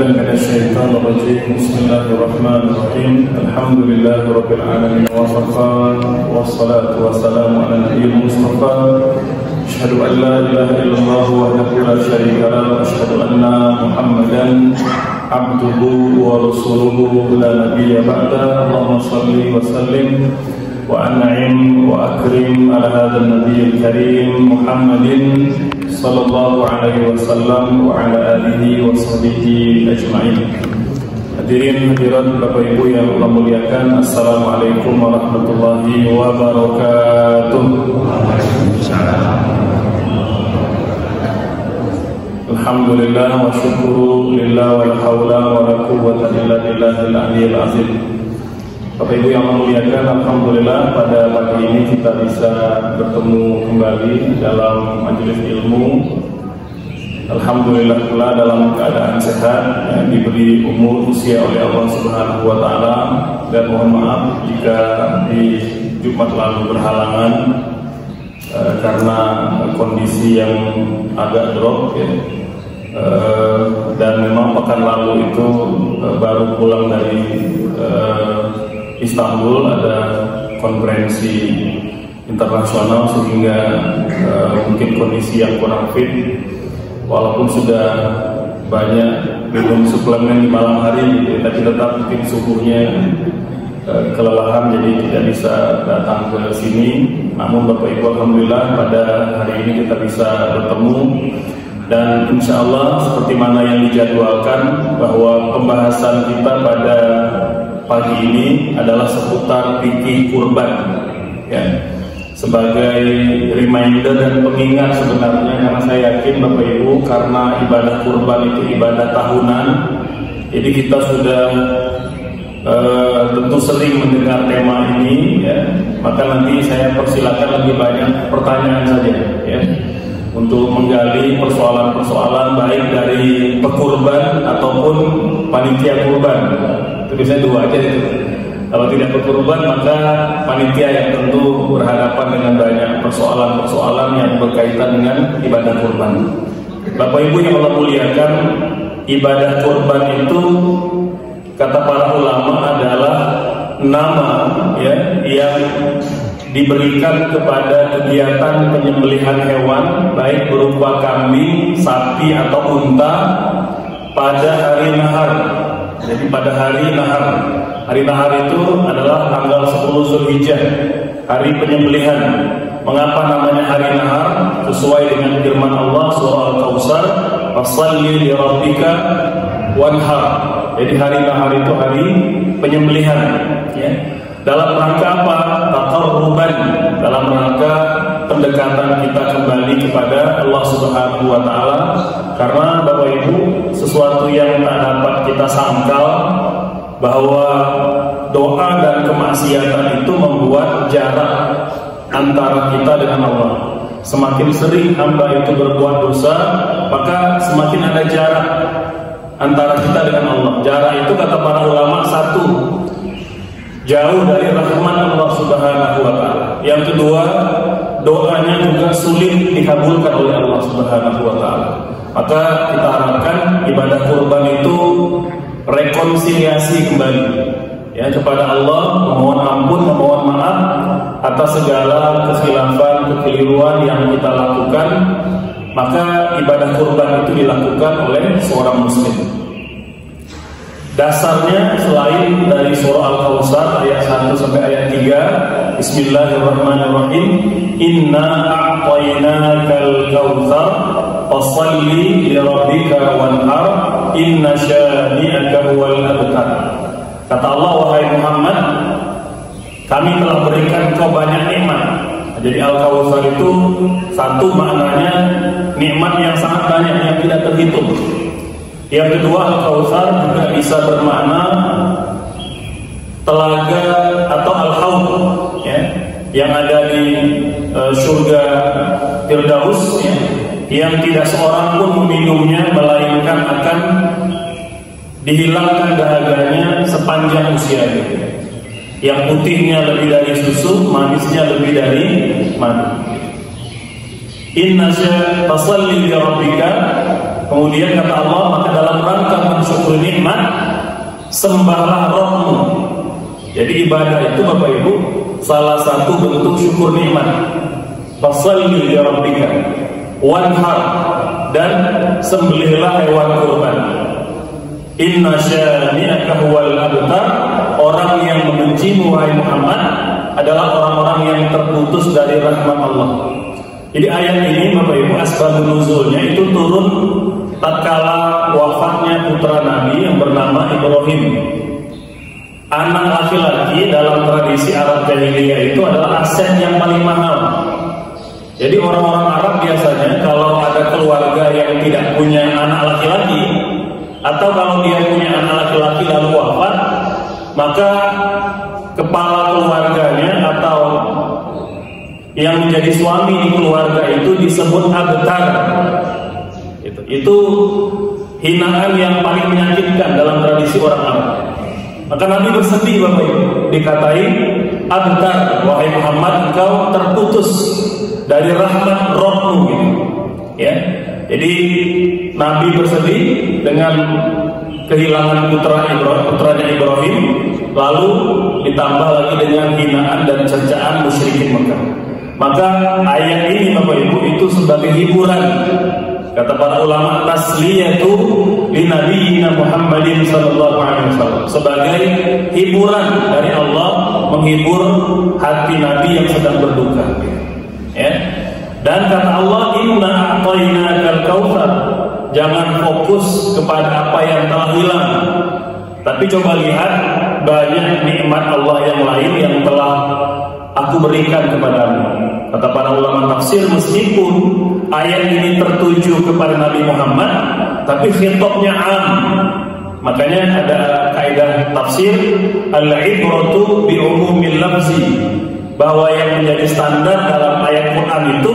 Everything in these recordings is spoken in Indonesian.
بالله من الشيطان الرجيم. بسم الله الرحمن الرحيم. الحمد لله رب العالمين وكفى والصلاة والسلام على النبي المصطفى. أشهد أن لا إله إلا الله وحده لا شريك له وأشهد أن محمدا عبده ورسوله لا نبي بعده. اللهم صل وسلم وأنعم وأكرم على هذا النبي الكريم محمد صلى الله عليه وسلم وعلى آله وصحبه أجمعين. Hadirin hadirat Bapak Ibu yang Allah muliakan, Assalamualaikum warahmatullahi wabarakatuh. Alhamdulillah wa syukru lillah wa la hawla wa la quwwata illa billahil aliyyil azim. Bapak Ibu yang memuliakan, alhamdulillah pada pagi ini kita bisa bertemu kembali dalam majelis ilmu. Alhamdulillah pula dalam keadaan sehat, diberi umur usia oleh Allah Subhanahu wa taala, dan mohon maaf jika di Jumat lalu berhalangan karena kondisi yang agak drop ya. Dan memang pekan lalu itu baru pulang dari Istanbul, ada konferensi internasional sehingga mungkin kondisi yang kurang fit. Walaupun sudah banyak minum suplemen di malam hari, tapi tetap mungkin subuhnya kelelahan, jadi tidak bisa datang ke sini. Namun Bapak Ibu, alhamdulillah pada hari ini kita bisa bertemu. Dan insya Allah seperti mana yang dijadwalkan, bahwa pembahasan kita pada pagi ini adalah seputar fikih kurban ya. Sebagai reminder dan pengingat sebenarnya, karena saya yakin Bapak Ibu, karena ibadah kurban itu ibadah tahunan, jadi kita sudah tentu sering mendengar tema ini ya. Maka nanti saya persilakan lebih banyak pertanyaan saja ya, untuk menggali persoalan-persoalan baik dari pekurban ataupun panitia kurban. Itu biasanya dua aja itu. Kalau tidak berkurban, maka panitia yang tentu berhadapan dengan banyak persoalan-persoalan yang berkaitan dengan ibadah kurban. Bapak Ibu yang Allah muliakan, ibadah kurban itu kata para ulama adalah nama ya yang diberikan kepada kegiatan penyembelihan hewan, baik berupa kambing, sapi atau unta pada hari nahar. Jadi pada hari nahar. Hari nahar itu adalah tanggal 10 Zulhijjah, hari penyembelihan. Mengapa namanya hari nahar? Sesuai dengan firman Allah surah Al-Kautsar, "Fashalli li rabbika wanhar." Jadi hari nahar itu hari penyembelihan ya. Dalam rangka apa? Taqarruban, dalam rangka pendekatan kita kembali kepada Allah Subhanahu wa taala. Karena Bapak Ibu, sesuatu yang tak dapat kita sangkal, bahwa doa dan kemaksiatan itu membuat jarak antara kita dengan Allah. Semakin sering hamba itu berbuat dosa, maka semakin ada jarak antara kita dengan Allah. Jarak itu kata para ulama satu, jauh dari rahmat Allah Subhanahu wa taala. Yang kedua, doanya juga sulit dikabulkan oleh Allah Subhanahu wa taala. Maka kita harapkan ibadah kurban itu rekonsiliasi kembali ya kepada Allah, memohon ampun, memohon maaf atas segala kekhilafan, kekeliruan yang kita lakukan. Maka ibadah kurban itu dilakukan oleh seorang muslim. Dasarnya selain dari surah Al-Kautsar ayat 1 sampai ayat 3, Bismillahirrahmanirrahim, Inna a'tainakal kautsar fashalli li rabbika wanhar inna syani'aka huwal abtar. Kata Allah, wahai Muhammad, kami telah berikan kau banyak nikmat. Jadi Al-Kautsar itu satu maknanya nikmat yang sangat banyak yang tidak terhitung. Yang kedua, Al-Kautsar juga bisa bermakna telaga atau Al-Haud ya, yang ada di surga Firdaus ya, yang tidak seorang pun meminumnya melainkan akan dihilangkan dahaganya sepanjang usianya. Yang putihnya lebih dari susu, manisnya lebih dari madu. Inna sya tasalli li rabbika Kemudian kata Allah, maka dalam rangka mensyukuri nikmat, sembahlah Rabbmu. Jadi ibadah itu Bapak Ibu salah satu bentuk syukur nikmat. Fasholli li rabbika wanhar, dan sembelihlah hewan kurban. Inna syani'aka huwal abtar. Orang yang membencimu wahai Muhammad adalah orang-orang yang terputus dari rahmat Allah. Jadi ayat ini Bapak Ibu asbabun nuzulnya itu turun tatkala wafatnya putra Nabi yang bernama Ibrahim. Anak laki-laki dalam tradisi Arab jahiliyah itu adalah aset yang paling mahal. Jadi orang-orang Arab biasanya kalau ada keluarga yang tidak punya anak laki-laki, atau kalau dia punya anak laki-laki lalu wafat, maka kepala keluarganya atau yang menjadi suami di keluarga itu disebut abtar. Itu hinaan yang paling menyakitkan dalam tradisi orang Arab. Maka Nabi bersedih Bapak Ibu, dikatai abtar, wahai Muhammad engkau terputus dari rahmat Rabbmu gitu. Ya. Jadi Nabi bersedih dengan kehilangan putranya Ibrahim, lalu ditambah lagi dengan hinaan dan cercaan musyrikin Mekah. Maka ayat ini Bapak Ibu itu sebagai hiburan, kata para ulama, tasliyatu li nabiyina Muhammadin sallallahu alaihi wasallam, sebagai hiburan dari Allah menghibur hati Nabi yang sedang berduka. Ya. Dan kata Allah, inna a'tainakal kautsar. Jangan fokus kepada apa yang telah hilang, tapi coba lihat banyak nikmat Allah yang lain yang telah aku berikan kepadamu. Kata para ulama tafsir, meskipun ayat ini tertuju kepada Nabi Muhammad, tapi khitabnya am. Makanya ada kaidah tafsir, al-ibratu bi umumil lafzi, bahwa yang menjadi standar dalam ayat Quran itu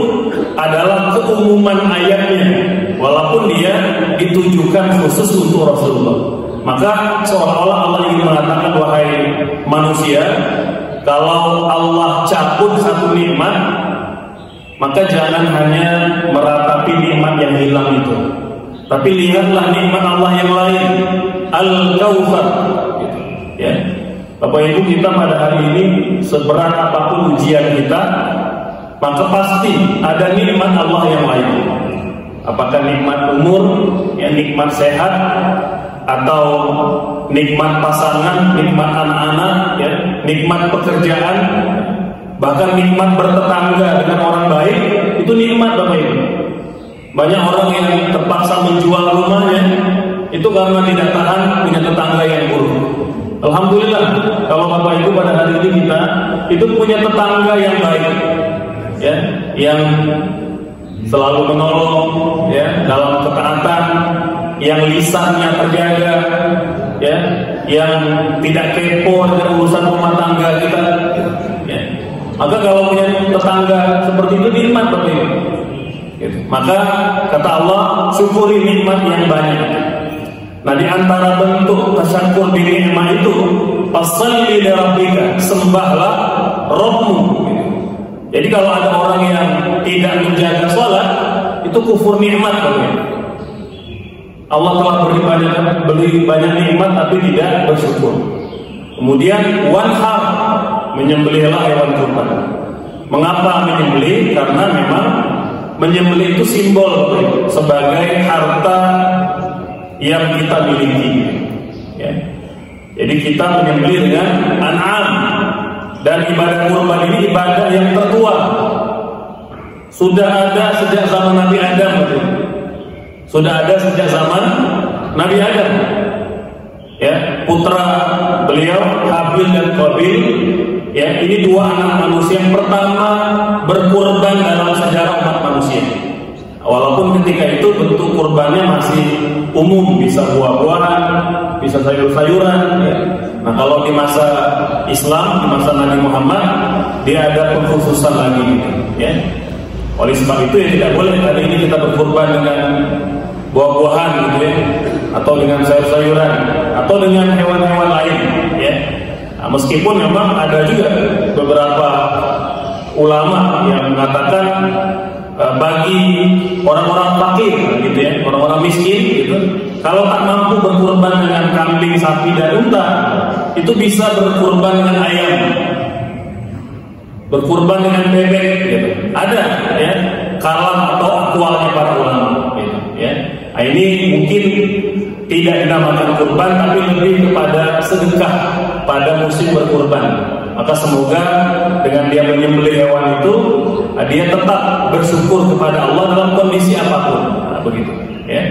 adalah keumuman ayatnya, walaupun dia ditujukan khusus untuk Rasulullah. Maka seolah-olah Allah ingin mengatakan, wahai manusia, kalau Allah cabut satu nikmat, maka jangan hanya meratapi nikmat yang hilang itu, tapi lihatlah nikmat Allah yang lain, Al-Kautsar. Ya. Bapak Ibu, kita pada hari ini seberat apapun ujian kita, maka pasti ada nikmat Allah yang lain. Apakah nikmat umur, ya, nikmat sehat, atau nikmat pasangan, nikmat anak-anak, ya, nikmat pekerjaan, bahkan nikmat bertetangga dengan orang baik, itu nikmat Bapak Ibu. Banyak orang yang terpaksa menjual rumahnya itu karena tidak tahan punya tetangga yang buruk. Alhamdulillah, kalau Bapak Ibu pada hari ini kita itu punya tetangga yang baik, ya, yang selalu menolong, ya, dalam ketaatan, yang lisannya terjaga, ya, yang tidak kepo dengan urusan rumah tangga kita, ya. Maka kalau punya tetangga seperti itu nikmat Bapak Ibu. Gitu. Maka kata Allah, syukuri nikmat yang banyak. Nah, di antara bentuk tasyukur di nikmat itu, fasholli li rabbika, sembahlah Rabbmu. Jadi kalau ada orang yang tidak menjaga sholat, itu kufur nikmat. Allah telah beri banyak nikmat tapi tidak bersyukur. Kemudian wanhar, menyembelihlah hewan kurban. Mengapa menyembelih? Karena memang menyembelih itu simbol sebagai harta yang kita miliki, ya. Jadi kita menyembelih dengan an'am, dan ibadah kurban ini ibadah yang tertua, sudah ada sejak zaman Nabi Adam, betul? Sudah ada sejak zaman Nabi Adam, ya, putra beliau Habil dan Qabil, ya, ini dua anak manusia yang pertama berkurban dalam sejarah umat manusia. Walaupun ketika itu bentuk kurbannya masih umum, bisa buah-buahan, bisa sayur-sayuran, ya. Nah, kalau di masa Islam, di masa Nabi Muhammad, dia ada pengkhususan lagi, ya. Oleh sebab itu ya tidak boleh hari ini kita berkurban dengan buah-buahan, gitu ya, atau dengan sayur-sayuran, atau dengan hewan-hewan lain, ya. Nah, meskipun memang ada juga beberapa ulama yang mengatakan bagi orang-orang fakir gitu ya, orang-orang miskin gitu. Kalau tak mampu berkurban dengan kambing, sapi dan unta, itu bisa berkurban dengan ayam, berkurban dengan bebek gitu. Ada ya kalam atau akwalnya para ulama gitu, ya. Nah, ini mungkin tidak dinamakan kurban tapi lebih kepada sedekah pada musim berkurban. Maka semoga dengan dia menyembelih hewan itu, dia tetap bersyukur kepada Allah dalam kondisi apapun. Nah, begitu ya.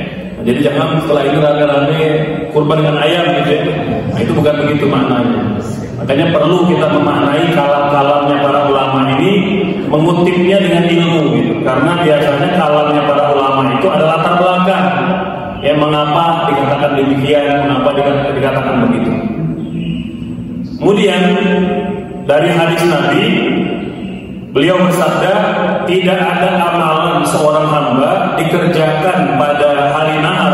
Jadi jangan setelah ini rame-rame kurban dengan ayam gitu ya. Nah, itu bukan begitu maknanya. Makanya perlu kita memaknai kalam-kalamnya para ulama ini, mengutipnya dengan ilmu gitu. Karena biasanya kalamnya para ulama itu adalah latar belakang. Ya, mengapa dikatakan demikian, mengapa dikatakan begitu. Kemudian dari hadis Nabi, beliau bersabda, tidak ada amalan seorang hamba dikerjakan pada hari nahar,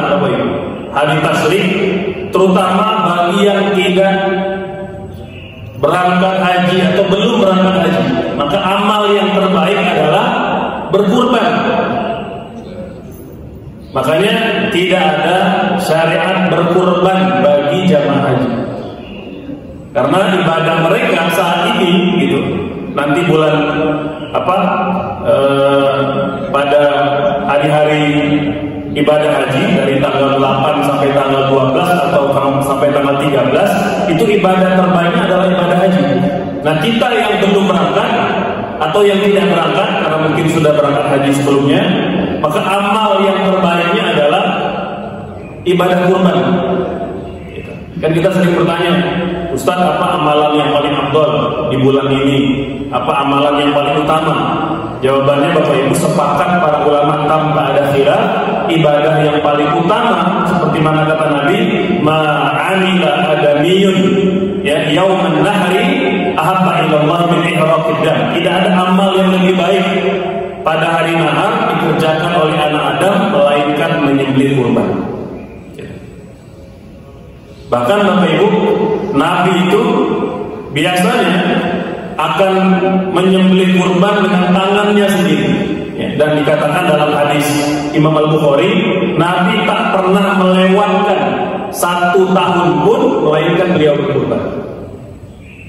hari tasyrik, terutama bagi yang tidak berangkat haji atau belum berangkat haji, maka amal yang terbaik adalah berkurban. Makanya tidak ada syariat berkurban bagi jamaah haji, karena ibadah mereka saat ini gitu, nanti bulan pada hari-hari ibadah haji dari tanggal 8 sampai tanggal 12 atau sampai tanggal 13, itu ibadah terbaiknya adalah ibadah haji. Nah, kita yang belum berangkat atau yang tidak berangkat karena mungkin sudah berangkat haji sebelumnya, maka amal yang terbaiknya adalah ibadah kurban. Kan kita sering bertanya, Ustaz, apa amalan yang paling afdal di bulan ini? Apa amalan yang paling utama? Jawabannya Bapak Ibu sepakat para ulama tanpa ada khilaf, ibadah yang paling utama seperti mana kata Nabi, ma'amila adamiyun ya yauman nahri ahabba ilallah min ihraqid dam. Tidak ada amal yang lebih baik pada hari nahar dikerjakan oleh anak Adam melainkan menyembelih kurban. Bahkan Bapak Ibu, Nabi itu biasanya akan menyembelih kurban dengan tangannya sendiri ya, dan dikatakan dalam hadis Imam Al-Bukhari, Nabi tak pernah melewatkan 1 tahun pun melainkan beliau berkurban.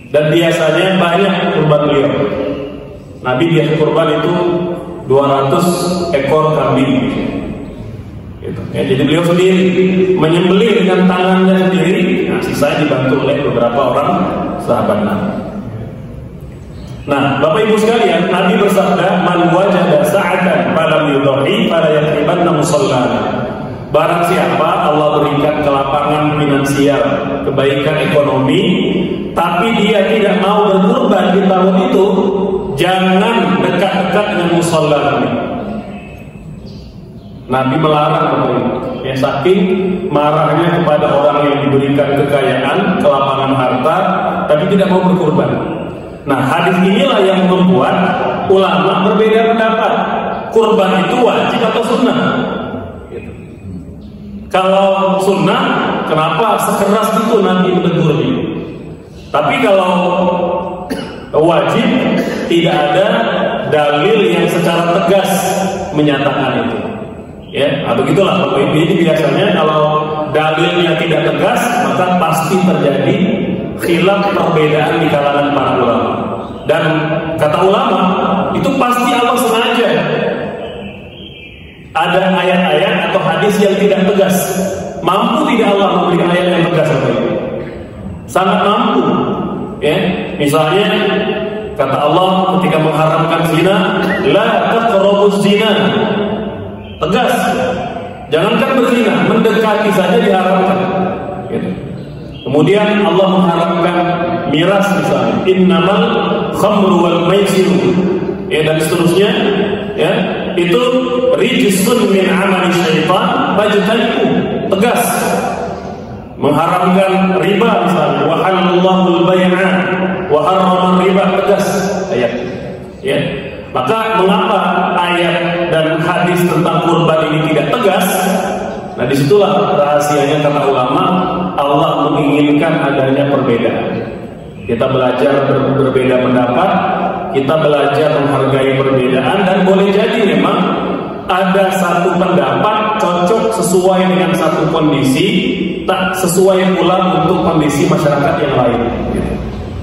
Dan biasanya banyak kurban beliau. Nabi biasa kurban itu 200 ekor kambing gitu. Ya, jadi beliau sendiri menyembelih dengan tangannya sendiri. Nah, sisanya dibantu oleh beberapa orang sahabat Nabi. Nah, Bapak Ibu sekalian, Nabi bersabda, "Man wajada sa'atan falam yudhi fala yakhribanna musallana." Barang siapa Allah berikan kelapangan finansial, kebaikan ekonomi, tapi dia tidak mau berkurban di tahun itu, jangan dekat-dekat dengan musalla kami. Nabi melarang Bapak Ibu. Ya, saking marahnya kepada orang yang diberikan kekayaan, kelapangan harta, tapi tidak mau berkurban. Nah, hadis inilah yang membuat ulama berbeda pendapat. Kurban itu wajib atau sunnah? Gitu. Kalau sunnah, kenapa sekeras itu Nabi menegurnya? Tapi kalau wajib, tidak ada dalil yang secara tegas menyatakan itu. Ya, begitulah Bapak Ibu. Ini biasanya kalau dalilnya tidak tegas, maka pasti terjadi khilaf perbedaan di kalangan para ulama. Dan kata ulama, itu pasti Allah sengaja ada ayat-ayat atau hadis yang tidak tegas. Mampu tidak Allah memberikan ayat yang tegas Bapak Ibu? Sangat mampu. Ya, misalnya kata Allah ketika mengharamkan zina, la taqrabuz zina. Tegas, jangankan berzina, mendekati saja diharamkan. Gitu. Kemudian Allah mengharamkan miras misalnya, innamal khamru wal maisiru, ya, dan seterusnya, ya, itu rijsun min amali syaitan fajtanibu. Tegas. Mengharamkan riba misalnya, wa halallahu al-bai'a wa harrama riba, tegas ayat. Ya. Maka mengapa ayat dan hadis tentang kurban ini tidak tegas? Nah, disitulah rahasianya kata ulama, Allah menginginkan adanya perbedaan. Kita belajar berbeda pendapat, kita belajar menghargai perbedaan, dan boleh jadi memang ada satu pendapat cocok sesuai dengan satu kondisi, tak sesuai pula untuk kondisi masyarakat yang lain.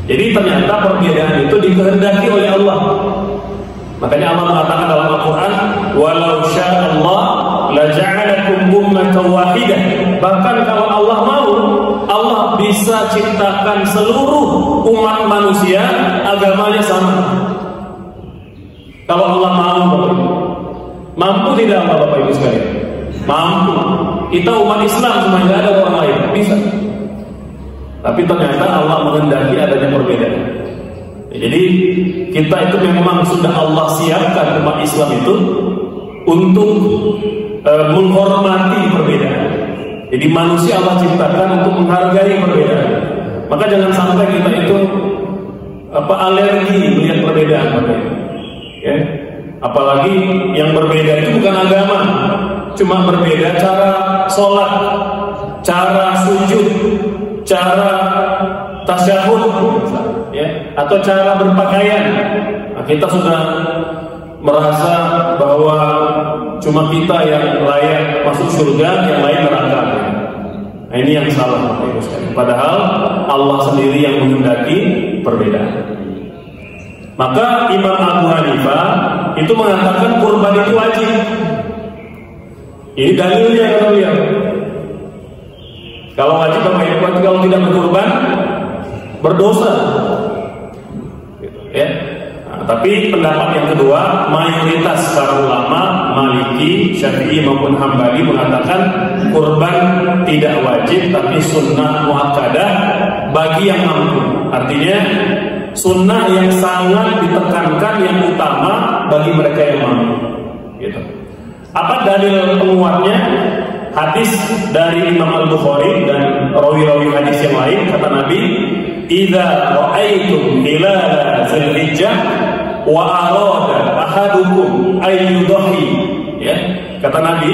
Jadi ternyata perbedaan itu dikehendaki oleh Allah. Makanya Allah mengatakan dalam Al-Quran, walau sya'allah laja'alakum ummatan wahidah. Bahkan kalau Allah mau, Allah bisa ciptakan seluruh umat manusia agamanya sama. Kalau Allah mau, mampu tidak Bapak Ibu sekalian? Mampu. Kita umat Islam cuma tidak ada orang lain, bisa. Tapi ternyata Allah menghendaki adanya perbedaan. Jadi kita itu memang sudah Allah siapkan umat Islam itu untuk menghormati perbedaan. Jadi manusia Allah ciptakan untuk menghargai perbedaan. Maka jangan sampai kita itu alergi melihat perbedaan. Ya. Apalagi yang berbeda itu bukan agama, cuma berbeda cara sholat, cara sujud, cara tasyahud, ya, atau cara berpakaian. Nah, kita sudah merasa bahwa cuma kita yang layak masuk surga, yang lain neraka. Nah, ini yang salah. Padahal Allah sendiri yang menghendaki perbedaan. Maka Imam Abu Hanifah itu mengatakan kurban itu wajib. Ini dalilnya kata beliau. Kalau wajib kalau tidak berkurban berdosa. Gitu, ya. Nah, tapi pendapat yang kedua, mayoritas para ulama Maliki, Syafi'i maupun Hambali mengatakan kurban tidak wajib tapi sunnah muakkadah bagi yang mampu. Artinya sunnah yang sangat ditekankan yang utama bagi mereka yang mampu. Gitu. Apa dalil penguatnya? Hadis dari Imam Al-Bukhari dan rawi-rawi hadis yang lain, kata Nabi, "Idza ra'aitum hilala Dzulhijjah wa arada ahadukum ayyudhi." Ya, kata Nabi,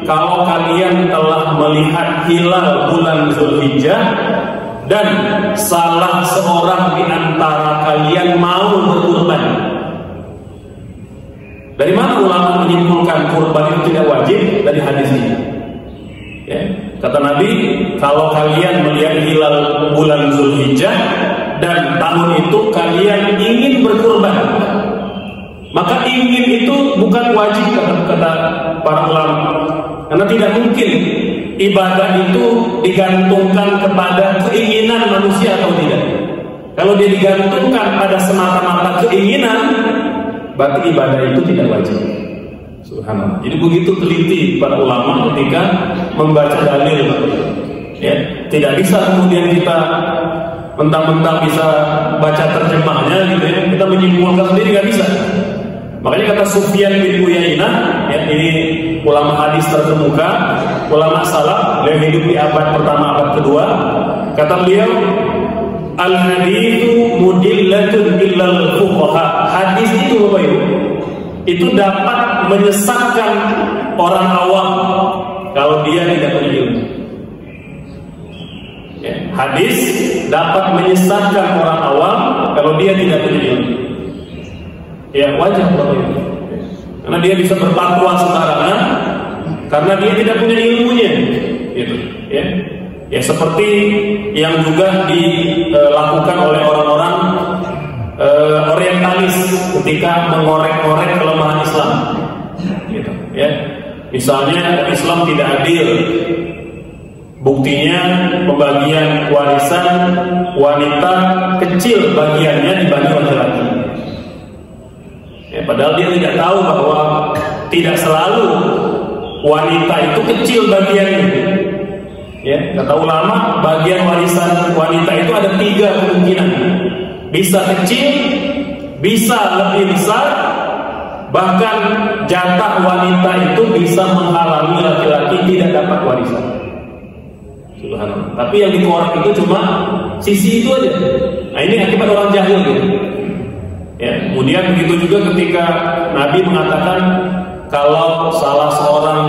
kalau kalian telah melihat hilal bulan Dzulhijjah dan salah seorang di antara kalian mau berkurban. Dari mana ulama menyimpulkan kurban itu tidak wajib? Dari hadis ini. Ya, kata Nabi, kalau kalian melihat hilal bulan Dzulhijjah dan tahun itu kalian ingin berkurban, maka ingin itu bukan wajib, kata para ulama, karena tidak mungkin ibadah itu digantungkan kepada keinginan manusia atau tidak. Kalau dia digantungkan pada semata-mata keinginan, berarti ibadah itu tidak wajib. Subhanallah. Jadi begitu teliti para ulama ketika membaca dalil. Ya, tidak bisa kemudian kita mentang-mentang bisa baca terjemahnya gitu ya, kita menyimpulkan sendiri, nggak bisa. Makanya kata Sufyan bin Uyainah, ya, ini ulama hadis terkemuka, ulama salaf, yang hidup di abad pertama, abad kedua, kata beliau, al-hadithu mudillatun illal fuqaha. Hadis itu Bapak Ibu, itu dapat menyesatkan orang awam kalau dia tidak punya ilmu. Ya, hadis dapat menyesatkan orang awam kalau dia tidak punya ilmu. Ya, wajar Bapak Ibu, karena dia bisa berfatwa sembarangan karena dia tidak punya ilmunya, gitu. Ya, ya seperti yang juga dilakukan oleh orang-orang orientalis ketika mengorek-ngorek kelemahan Islam, gitu. Ya, misalnya Islam tidak adil. Buktinya pembagian warisan wanita kecil bagiannya dibanding laki-laki. Ya, padahal dia tidak tahu bahwa tidak selalu wanita itu kecil bagiannya. Ya, kata ulama, bagian warisan wanita itu ada 3 kemungkinan. Bisa kecil, bisa lebih besar, bahkan jatah wanita itu bisa menghalangi laki-laki tidak dapat warisan. Subhanallah. Tapi yang dikorek itu cuma sisi itu aja. Nah, ini akibat orang jahil gitu. Ya, kemudian begitu juga ketika Nabi mengatakan kalau salah seorang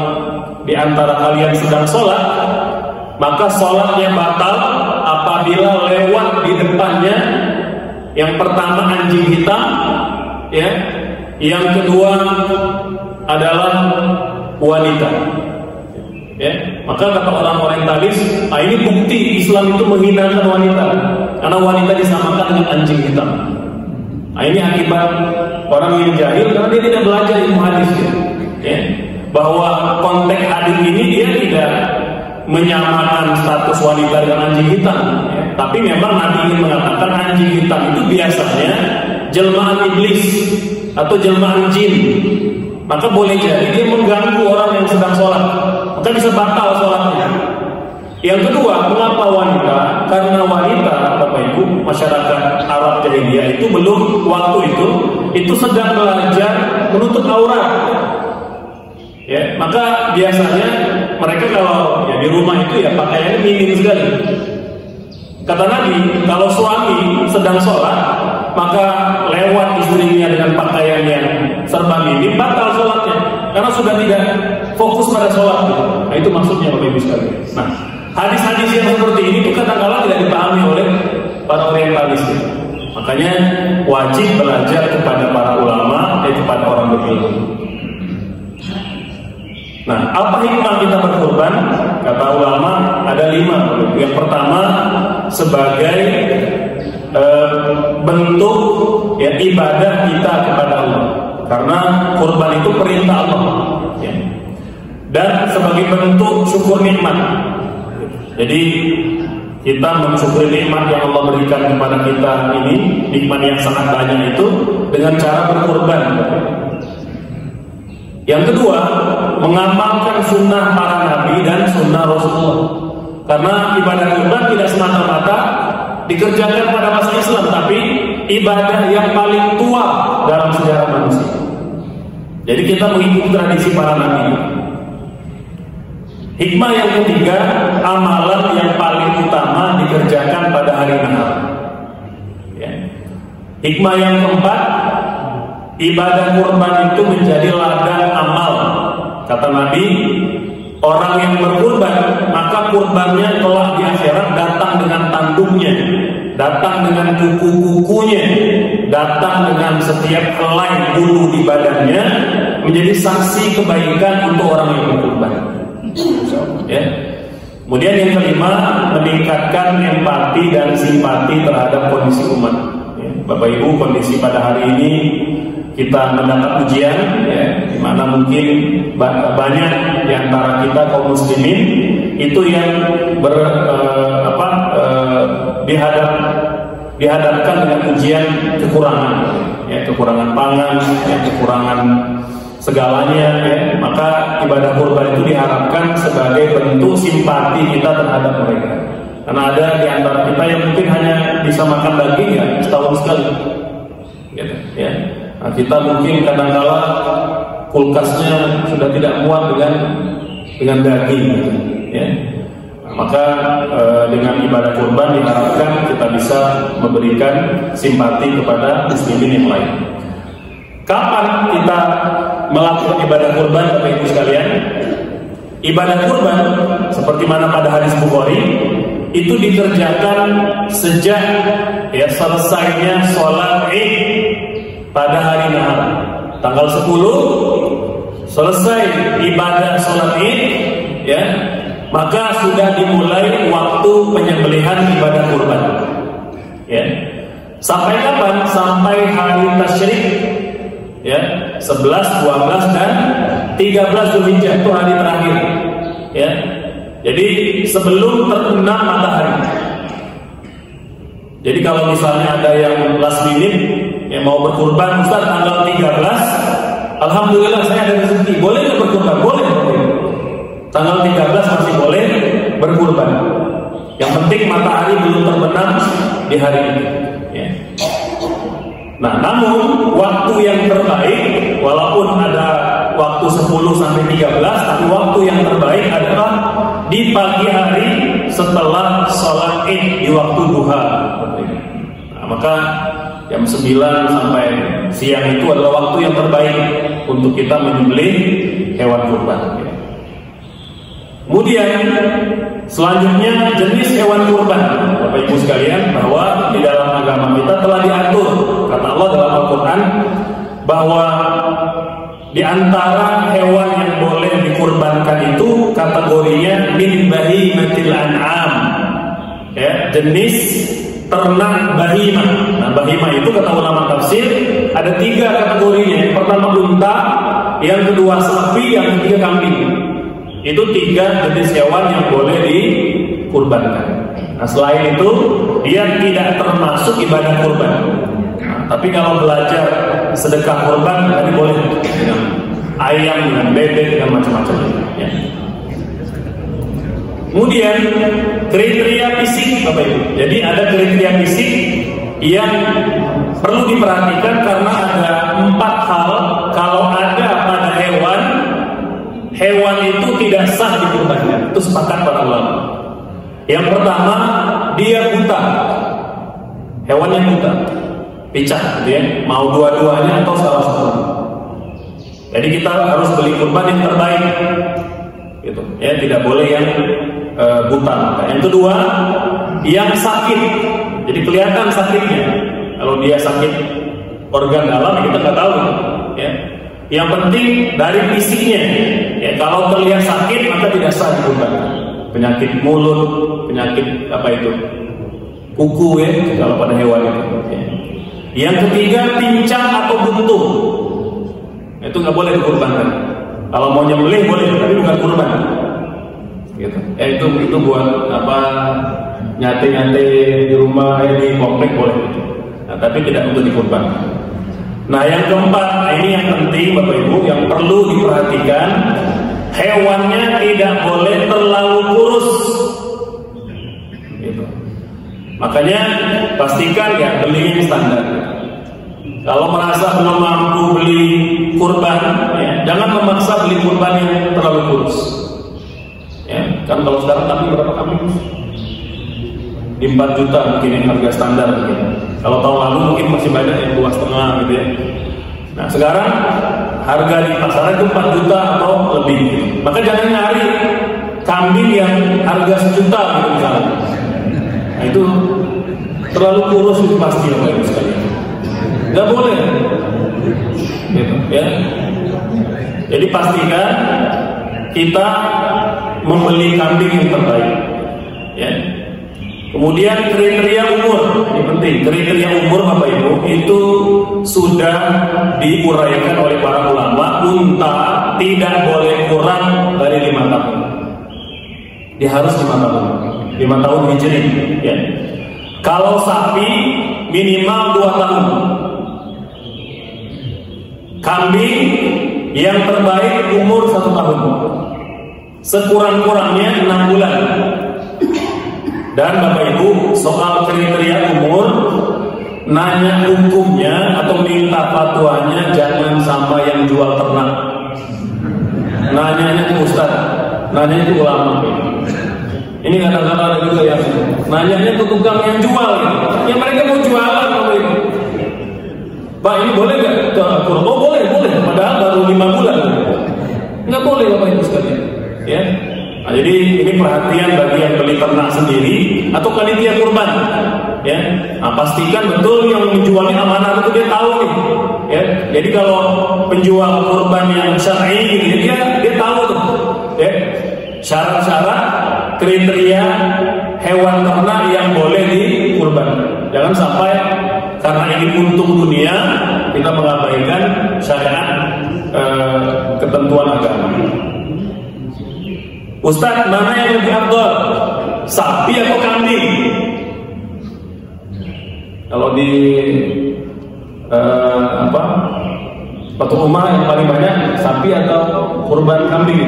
di antara kalian sedang sholat, maka sholatnya batal apabila lewat di depannya yang pertama anjing hitam, ya, Yang kedua adalah wanita. Ya, maka kata orang orientalis, ini bukti Islam itu menghinakan wanita, karena wanita disamakan dengan anjing hitam. Ini akibat orang yang jahil karena dia tidak belajar ilmu hadis. Ya, bahwa konteks hadis ini dia tidak menyamakan status wanita dengan anjing hitam. Ya, tapi memang Nabi ingin mengatakan anjing hitam itu biasanya jelmaan iblis atau jelmaan jin. Maka boleh jadi dia mengganggu orang yang sedang sholat, maka bisa batal sholatnya. Yang kedua, mengapa wanita? Karena wanita, Bapak Ibu, masyarakat Arab jahiliyah itu belum waktu itu sedang belajar menutup aurat. Ya, maka biasanya mereka kalau ya, di rumah itu ya pakaiannya minim sekali. Kata Nabi, kalau suami sedang sholat, maka lewat istrinya dengan pakaian yang serba minim, batal sholatnya, karena sudah tidak fokus pada sholat. Nah, itu maksudnya Bapak Ibu sekalian. Nah, hadis-hadis yang seperti ini itu kadang-kala tidak dipahami oleh para orientalis. Makanya wajib belajar kepada para ulama, kepada orang berilmu. Nah, apa hikmah kita berkorban? Kata ulama ada 5. Yang pertama, sebagai bentuk ya ibadah kita kepada Allah, karena kurban itu perintah Allah, ya. Dan sebagai bentuk syukur nikmat. Jadi kita mensyukuri nikmat yang Allah berikan kepada kita ini, nikmat yang sangat banyak itu, dengan cara berkurban. Yang kedua, mengamalkan sunnah para nabi dan sunnah Rasulullah. Karena ibadah kurban tidak semata-mata dikerjakan pada masa Islam, tapi ibadah yang paling tua dalam sejarah manusia. Jadi kita mengikuti tradisi para nabi. Hikmah yang ketiga, amalan yang paling utama dikerjakan pada hari Nahar. Ya. Hikmah yang keempat, ibadah kurban itu menjadi ladang amal. Kata Nabi, orang yang berkurban, maka kurbannya kelak di akhirat datang dengan tanduknya, datang dengan kuku-kukunya, datang dengan setiap helai bulu di badannya, menjadi saksi kebaikan untuk orang yang berkurban. Ya. Kemudian yang kelima, meningkatkan empati dan simpati terhadap kondisi umat. Ya. Bapak Ibu, kondisi pada hari ini kita mendapat ujian, ya, di mana mungkin banyak di antara kita kaum muslimin itu yang dihadapkan dengan ujian kekurangan, ya, kekurangan pangan, ya, kekurangan segalanya, ya. Maka ibadah kurban itu diharapkan sebagai bentuk simpati kita terhadap mereka. Karena ada di antara kita yang mungkin hanya bisa makan daging ya setahun sekali, gitu, ya. Nah, kita mungkin kadang-kala kulkasnya sudah tidak muat dengan daging, gitu, ya. Nah, maka dengan ibadah kurban diharapkan kita bisa memberikan simpati kepada muslimin yang lain. Kapan kita melakukan ibadah kurban, Bapak Ibu sekalian? Ibadah kurban seperti mana pada hadis Bukhari itu dikerjakan sejak ya selesainya sholat Id pada hari Nahar. Tanggal 10 selesai ibadah sholat Id, ya, maka sudah dimulai waktu penyembelihan ibadah kurban. Ya. Sampai kapan? Sampai hari tasyrik, ya, 11, 12 dan 13 Zulhijjah itu hari terakhir, ya. Jadi sebelum terbenam matahari. Jadi kalau misalnya ada yang last minute yang mau berkurban, Ustaz tanggal 13, alhamdulillah saya ada rezeki, boleh nggak berkurban? Boleh. Tanggal 13 masih boleh berkurban. Yang penting matahari belum terbenam di hari ini, ya. Nah, namun waktu yang terbaik, walaupun ada waktu 10 sampai 13, tapi waktu yang terbaik adalah di pagi hari setelah sholat Id, di waktu duha. Nah, maka jam 9 sampai siang itu adalah waktu yang terbaik untuk kita menyembelih hewan kurban. Kemudian selanjutnya jenis hewan kurban, Bapak Ibu sekalian, bahwa di dalam agama kita telah diatur, kata Allah dalam Al-Quran, bahwa di antara hewan yang boleh dikurbankan itu kategorinya min bahimatil an'am, ya, jenis ternak bahimah. Nah, bahimah itu kata ulama tafsir ada 3 kategorinya. Yang pertama unta, yang kedua sapi, yang ketiga kambing. Itu 3 jenis hewan yang boleh dikurbankan. Nah, selain itu dia tidak termasuk ibadah kurban. Nah, tapi kalau belajar sedekah kurban tadi boleh dengan ayam, dengan bebek, dengan macam-macam, ya. Kemudian kriteria fisik Bapak Ibu. Jadi ada kriteria fisik yang perlu diperhatikan karena ada 4 hal kalau ada pada hewan itu tidak sah dikurbankan. Itu sepakat para ulama. Yang pertama, dia buta. Hewannya buta, picak, dia mau dua-duanya atau salah satu. Jadi kita harus beli kurban yang terbaik, gitu. Ya, tidak boleh yang buta. Yang kedua, yang sakit. Jadi kelihatan sakitnya. Kalau dia sakit organ dalam kita nggak tahu, ya. Yang penting dari fisiknya. Ya, kalau terlihat sakit maka tidak sah dikurbankan. Penyakit mulut, penyakit apa itu? Kuku, ya, kalau pada hewan itu. Ya. Yang ketiga, pincang atau buntung. Itu nggak boleh dikurbankan. Kalau mau nyembelih boleh, tapi bukan kurban. Gitu. Itu buat apa? Nyate-nyate di rumah, di komplek boleh. Nah, tapi tidak untuk dikurbankan. Nah, yang keempat, ini yang penting Bapak Ibu, yang perlu diperhatikan, hewannya tidak boleh terlalu kurus. Gitu. Makanya pastikan ya beli yang standar. Kalau merasa belum mampu beli kurban, ya, jangan memaksa beli kurban yang terlalu kurus. Ya, kan kalau sekarang kami berapa kami? Di 4 juta mungkin yang harga standar mungkin. Kalau tahun lalu mungkin masih banyak yang 2,5 gitu ya. Nah, sekarang harga di pasaran itu 4 juta atau lebih. Maka jangan nyari kambing yang harga 1 juta gitu misalnya. Nah, itu terlalu kurus itu pasti Bapak Ibu sekalian. Nggak boleh, gitu, ya. Jadi pastikan kita membeli kambing yang terbaik, ya. Kemudian kriteria umur, ini penting. Kriteria umur Bapak Ibu itu sudah diuraikan oleh para ulama. Unta tidak boleh kurang dari 5 tahun. Dia harus 5 tahun, 5 tahun hijri, ya. Kalau sapi minimal 2 tahun. Kambing yang terbaik umur 1 tahun, sekurang-kurangnya 6 bulan. Dan Bapak Ibu, soal kriteria umur, nanya hukumnya atau minta fatwanya jangan sama yang jual ternak. Nanyanya ke Ustaz, nanyanya ke ulama. Ini kadang-kadang ada juga yang nanyanya ke tukang yang jual, gitu. Yang mereka mau jualan Bapak Ibu. Pak, ini boleh nggak? Oh boleh. Padahal baru 5 bulan. Nggak boleh Bapak Ibu sekalian. Ya. Nah, jadi ini perhatian bagi yang beli ternak sendiri atau panitia kurban. Ya. Nah, pastikan betul yang menjualnya amanah itu dia tahu nih. Ya. Jadi kalau penjual kurban yang syar'i gitu, dia tahu tuh. Ya. Syarat-syarat kriteria hewan ternak yang boleh dikurbankan. Jangan sampai karena ini untung dunia kita mengabaikan syariat ketentuan agama. Ustaz, mana yang lebih afdal? Sapi atau kambing? Kalau di Batu rumah yang paling banyak sapi atau kurban kambing?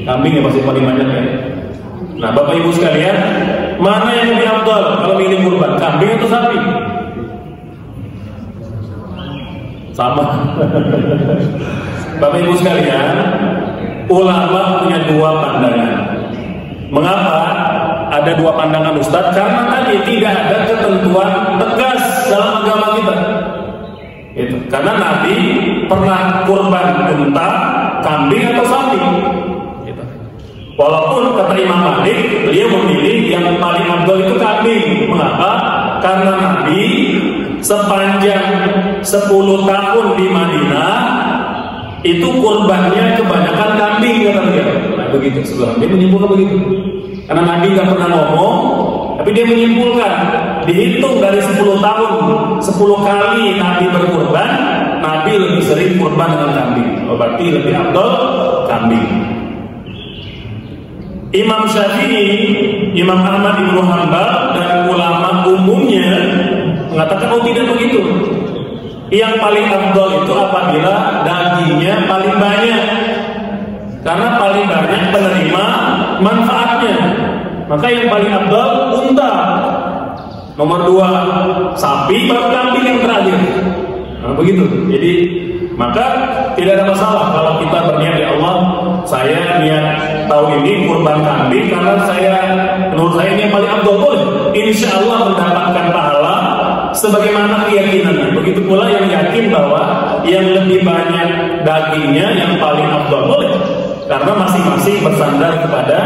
Kambing yang masih paling banyak ya. Nah, Bapak Ibu sekalian, mana yang lebih afdal kalau milih kurban, kambing atau sapi? Sama. Bapak Ibu sekalian, ulama punya 2 pandangan. Mengapa ada 2 pandangan Ustaz? Karena tadi tidak ada ketentuan tegas dalam agama kita. Itu. Karena Nabi pernah kurban unta, kambing atau sapi. Gitu. Walaupun kata Imam Malik, beliau memilih yang paling afdal itu kambing. Mengapa? Karena Nabi sepanjang 10 tahun di Madinah itu kurbannya kebanyakan kambing, kata dia. Nah, begitu sebelum dia menyimpulkan begitu. Karena Nabi nggak pernah ngomong, tapi dia menyimpulkan, dihitung dari 10 tahun, 10 kali Nabi berkurban, Nabi lebih sering kurban dengan kambing. Oh, berarti lebih afdal kambing. Imam Syafi'i, Imam Ahmad Ibnu Hanbal dan ulama umumnya mengatakan oh tidak begitu. Yang paling afdal itu apabila dagingnya paling banyak, karena paling banyak penerima manfaatnya. Maka yang paling afdal unta, nomor 2 sapi, baru kambing yang terakhir. Nah, begitu. Jadi maka tidak ada masalah kalau kita berniat ya Allah, saya niat tahun ini kurban kambing karena menurut saya ini yang paling afdal, boleh. Insya Allah mendapatkan pahala sebagaimana keyakinannya. Begitu pula yang yakin bahwa yang lebih banyak dagingnya yang paling afdal, boleh. Karena masing-masing bersandar kepada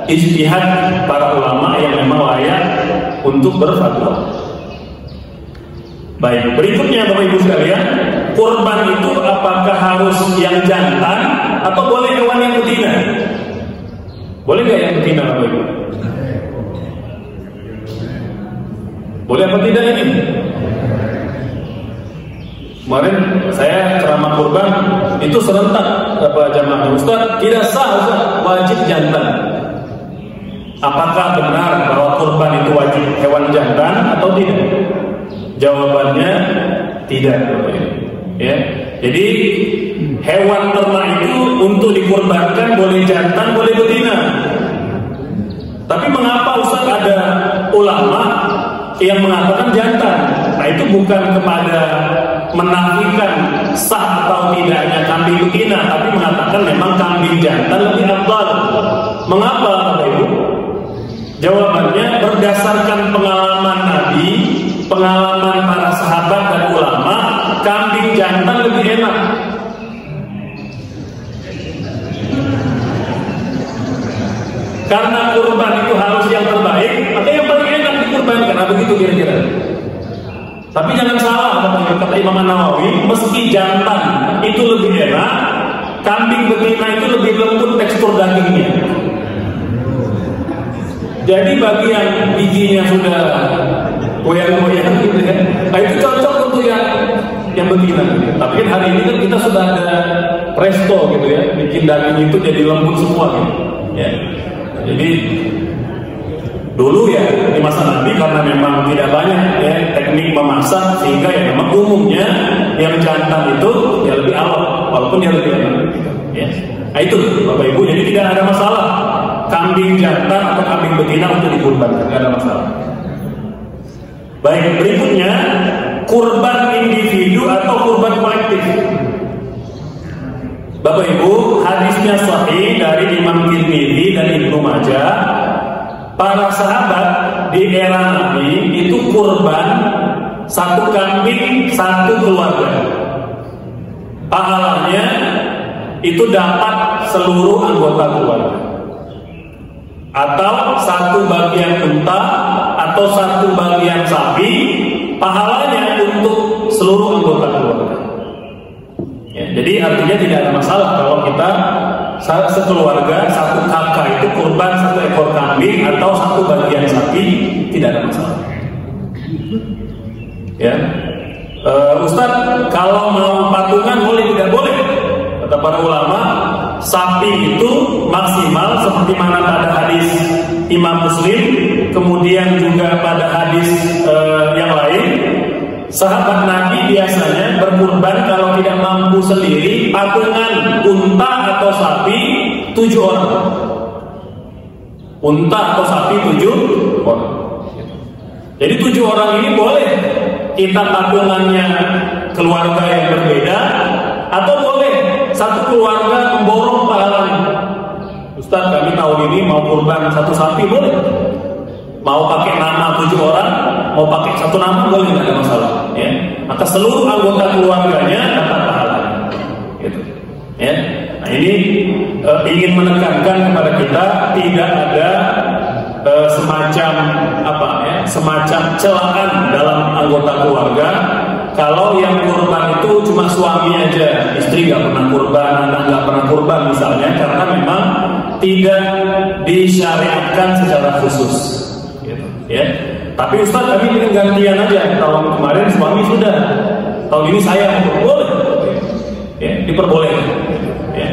ijtihad para ulama yang memang layak untuk berfatwa. Baik, berikutnya Bapak Ibu sekalian, kurban itu apakah harus yang jantan atau boleh hewan yang betina? Boleh nggak yang betina, Bapak Ibu? Boleh apa tidak ini? Kemarin saya ceramah kurban itu serentak jamaah Ustaz, tidak sah Ustaz, wajib jantan. Apakah benar bahwa kurban itu wajib hewan jantan atau tidak? Jawabannya tidak, ya. Jadi hewan ternak itu untuk dikurbankan boleh jantan, boleh betina. Tapi mengapa Ustaz ada ulama yang mengatakan jantan? Nah, itu bukan kepada menafikan sah atau tidaknya kambing betina, tapi mengatakan memang kambing jantan lebih afdal. Mengapa, Bapak Ibu? Jawabannya berdasarkan pengalaman Nabi, pengalaman para sahabat dan ulama, kambing jantan lebih enak. Karena kurban itu harus yang terbaik, maka yang paling enak dikurbankan. Nah, begitu kira-kira. Tapi jangan salah, kata Imam Nawawi, meski jantan itu lebih enak, kambing betina itu lebih lembut tekstur dagingnya. Jadi bagi yang giginya sudah goyang-goyang gitu ya, nah itu cocok untuk yang betina. Tapi kan hari ini kan kita sudah ada presto gitu ya, bikin daging itu jadi lembut semua gitu. Ya. Jadi dulu ya di masa Nabi karena memang tidak banyak ya teknik memasak, sehingga ya memang umumnya yang jantan itu ya lebih awal, walaupun dia lebih enak. Ya. Nah itu Bapak Ibu, jadi tidak ada masalah kambing jantan atau kambing betina untuk dikurbankan, tidak ada masalah. Baik, berikutnya kurban individu atau kurban kolektif. Bapak Ibu, hadisnya sahih dari Imam Tirmidzi dan Ibnu Majah. Para sahabat di era Nabi itu kurban satu kambing satu keluarga. Pahalanya itu dapat seluruh anggota keluarga. Atau satu bagian unta atau satu bagian sapi, pahalanya untuk seluruh anggota keluarga. Ya, jadi artinya tidak ada masalah kalau kita sekeluarga, satu kakak itu kurban satu ekor kambing atau satu bagian sapi, tidak ada masalah. Ya, Ustadz, kalau mau patungan boleh tidak boleh? Kata para ulama, sapi itu maksimal seperti mana pada hadis Imam Muslim, kemudian juga pada hadis yang lain. Sahabat Nabi biasanya berkurban kalau tidak mampu sendiri, patungan unta atau sapi 7 orang. Unta atau sapi 7 orang. Jadi 7 orang ini boleh kita patungannya keluarga yang berbeda, atau boleh satu keluarga memborong pahalanya. Ustaz, kami tahun ini mau kurban satu sapi, boleh. Mau pakai nama 7 orang, mau pakai satu nama, boleh, tidak ada masalah. Ya. Maka seluruh anggota keluarganya dapat pahala. Gitu. Ya. Nah ini ingin menekankan kepada kita tidak ada semacam apa ya, semacam celaan dalam anggota keluarga. Kalau yang kurban itu cuma suami aja, istri nggak pernah kurban, anak nggak pernah kurban misalnya, karena memang tidak disyariatkan secara khusus, gitu, ya. Tapi Ustaz, kami ingin gantian aja. Tahun kemarin suami sudah, tahun ini saya boleh, ya, diperbolehkan, ya.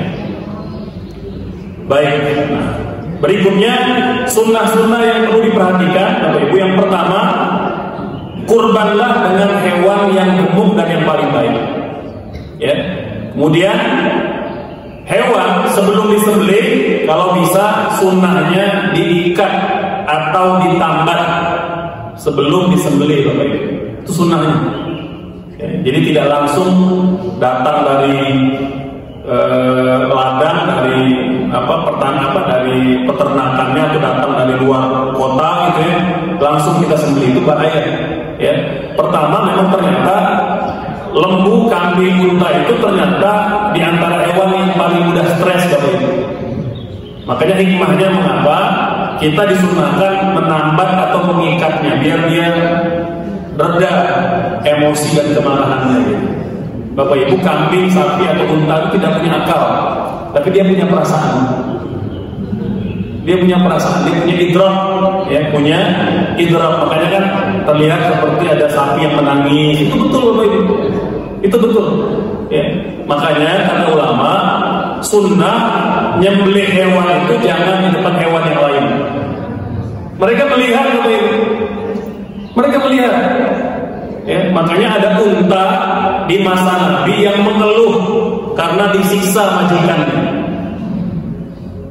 Baik. Nah, berikutnya sunnah-sunnah yang perlu diperhatikan, Bapak Ibu. Yang pertama, kurbanlah dengan hewan yang gemuk dan yang paling baik. Ya. Kemudian hewan sebelum disembelih, kalau bisa sunnahnya diikat atau ditambat sebelum disembelih, Bapak Ibu. Itu sunnahnya. Ya. Jadi tidak langsung datang dari ladang, dari dari peternakannya atau datang dari luar kota gitu ya, langsung kita sembelih, itu bahaya. Ya, pertama memang ternyata lembu, kambing, unta itu ternyata di antara hewan yang paling mudah stres, Bapak Ibu. Makanya hikmahnya mengapa kita disunahkan menambat atau mengikatnya biar dia reda emosi dan kemarahannya gitu. Bapak Ibu, kambing, sapi atau unta itu tidak punya akal, tapi dia punya perasaan. Dia punya perasaan, dia punya idrak, ya, punya idrak. Makanya kan terlihat seperti ada sapi yang menangis. Itu betul, Bapak Ibu. Itu betul. Ya. Makanya kata ulama, sunnah nyembelih hewan itu jangan di depan hewan yang lain. Mereka melihat, Bapak Ibu. Mereka melihat. Ya, makanya ada unta di masa Nabi yang mengeluh karena disiksa majikannya.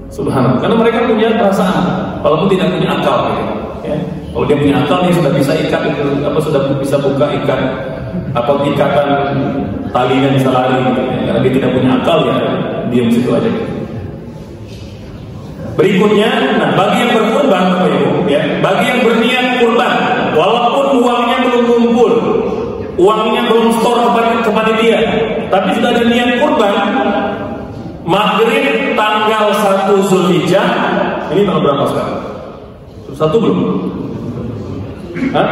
Subhanallah, karena mereka punya perasaan, walaupun tidak punya akal, gitu. Ya. Kalau dia punya akal, dia sudah bisa ikat itu, sudah bisa buka ikat atau ikatan talinya bisa lari, gitu. Karena dia tidak punya akal, ya diam situ aja. Gitu. Berikutnya, nah bagi yang berkurban, Bapak Ibu, ya, bagi yang berniat kurban, walaupun uangnya belum kumpul, uangnya belum store kepada dia, tapi sudah ada niat kurban. Maghrib tanggal 1 Zulhijjah, ini tanggal berapa sekarang? 1 belum? Hah?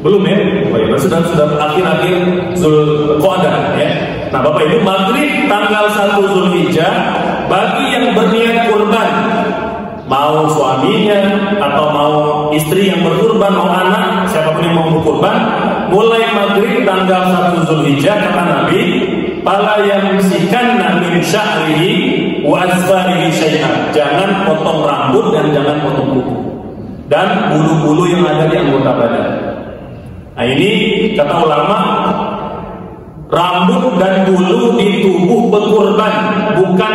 Belum ya? Oh ya, sudah akhir-akhir Zulqa'dah ya. Nah Bapak Ibu, maghrib tanggal 1 Zulhijjah bagi yang berniat kurban, mau suaminya atau mau istri yang berkurban, mau anak, siapapun yang mau berkurban, mulai maghrib tanggal 1 Zulhijjah kata Nabi, pala yang musikan min sya'rihi wa azfarihi syai'an. Jangan potong rambut dan jangan potong kuku dan bulu-bulu yang ada di anggota badan. Nah ini kata ulama, rambut dan bulu di tubuh berkurban, bukan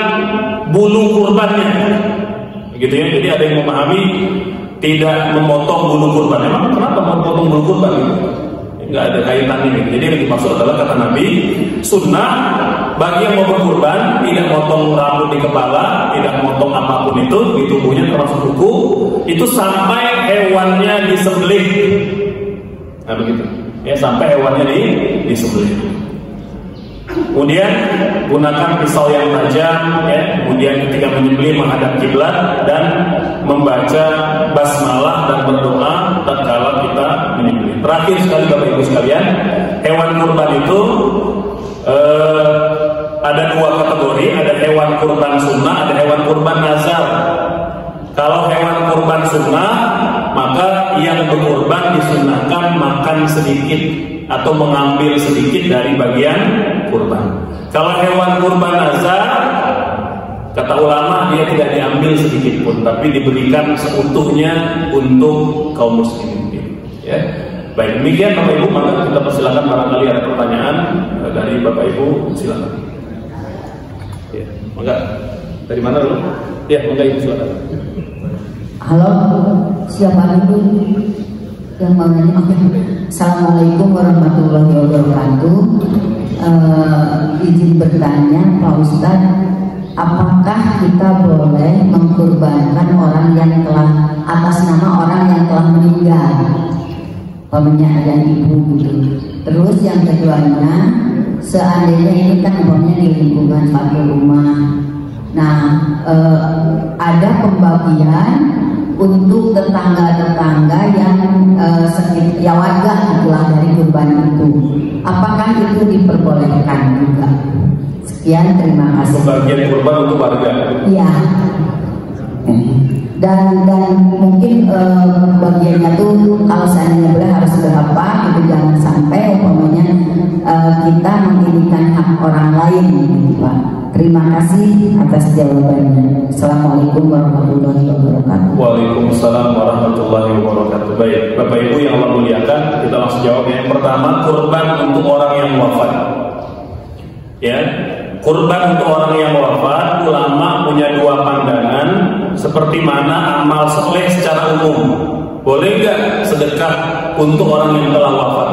bulu kurbannya. Begitu ya. Jadi ada yang memahami tidak memotong bulu kurban. Emang kenapa memotong bulu kurban? Nggak ada kaitannya. Jadi yang dimaksud adalah kata Nabi, sunnah bagi yang mau berkurban tidak motong rambut di kepala, tidak motong apapun itu di tubuhnya termasuk kuku, itu sampai hewannya disembelih. Nah begitu. Ya, sampai hewannya disembelih. Kemudian gunakan pisau yang tajam, ya. Kemudian ketika menyembelih menghadap kiblat dan membaca basmalah dan berdoa tatkala kita menyembelih. Terakhir sekali Bapak Ibu sekalian, hewan kurban itu ada 2 kategori, ada hewan kurban sunnah, ada hewan kurban nazar. Kalau hewan kurban sunnah, maka yang berkurban disunnahkan makan sedikit atau mengambil sedikit dari bagian kurban. Kalau hewan kurban nazar, kata ulama dia tidak diambil sedikit pun, tapi diberikan seutuhnya untuk kaum muslimin. Ya. Baik, demikian Bapak Ibu, maka kita persilakan barangkali ada pertanyaan dari Bapak Ibu, silakan. Ya, maka dari mana dulu? Ya, maka Ibu silakan. Halo, siapa itu yang mau nanya? Assalamualaikum warahmatullahi wabarakatuh. Izin bertanya Pak Ustadz, apakah kita boleh mengkurbankan orang yang telah atas nama orang yang telah meninggal, pamannya ada ibu gitu? Terus yang keduanya, seandainya ini kan umpamanya di lingkungan satu rumah, nah ada pembagian untuk tetangga-tetangga yang ya warga itulah dari kurban itu. Apakah itu diperbolehkan juga? Sekian, terima kasih. Pembagian kurban untuk warga. Iya. Dan mungkin bagiannya tuh kalau seandainya boleh harus berapa gitu, jangan sampai umpamanya kita menginginkan hak orang lain gitu Pak. Terima kasih atas jawabannya. Assalamualaikum warahmatullahi wabarakatuh. Waalaikumsalam warahmatullahi wabarakatuh. Baik, Bapak Ibu yang Allah muliakan, kita langsung jawab. Yang pertama, kurban untuk orang yang wafat. Ya, kurban untuk orang yang wafat, ulama punya dua pandangan. Seperti mana amal soleh secara umum, boleh nggak sedekah untuk orang yang telah wafat?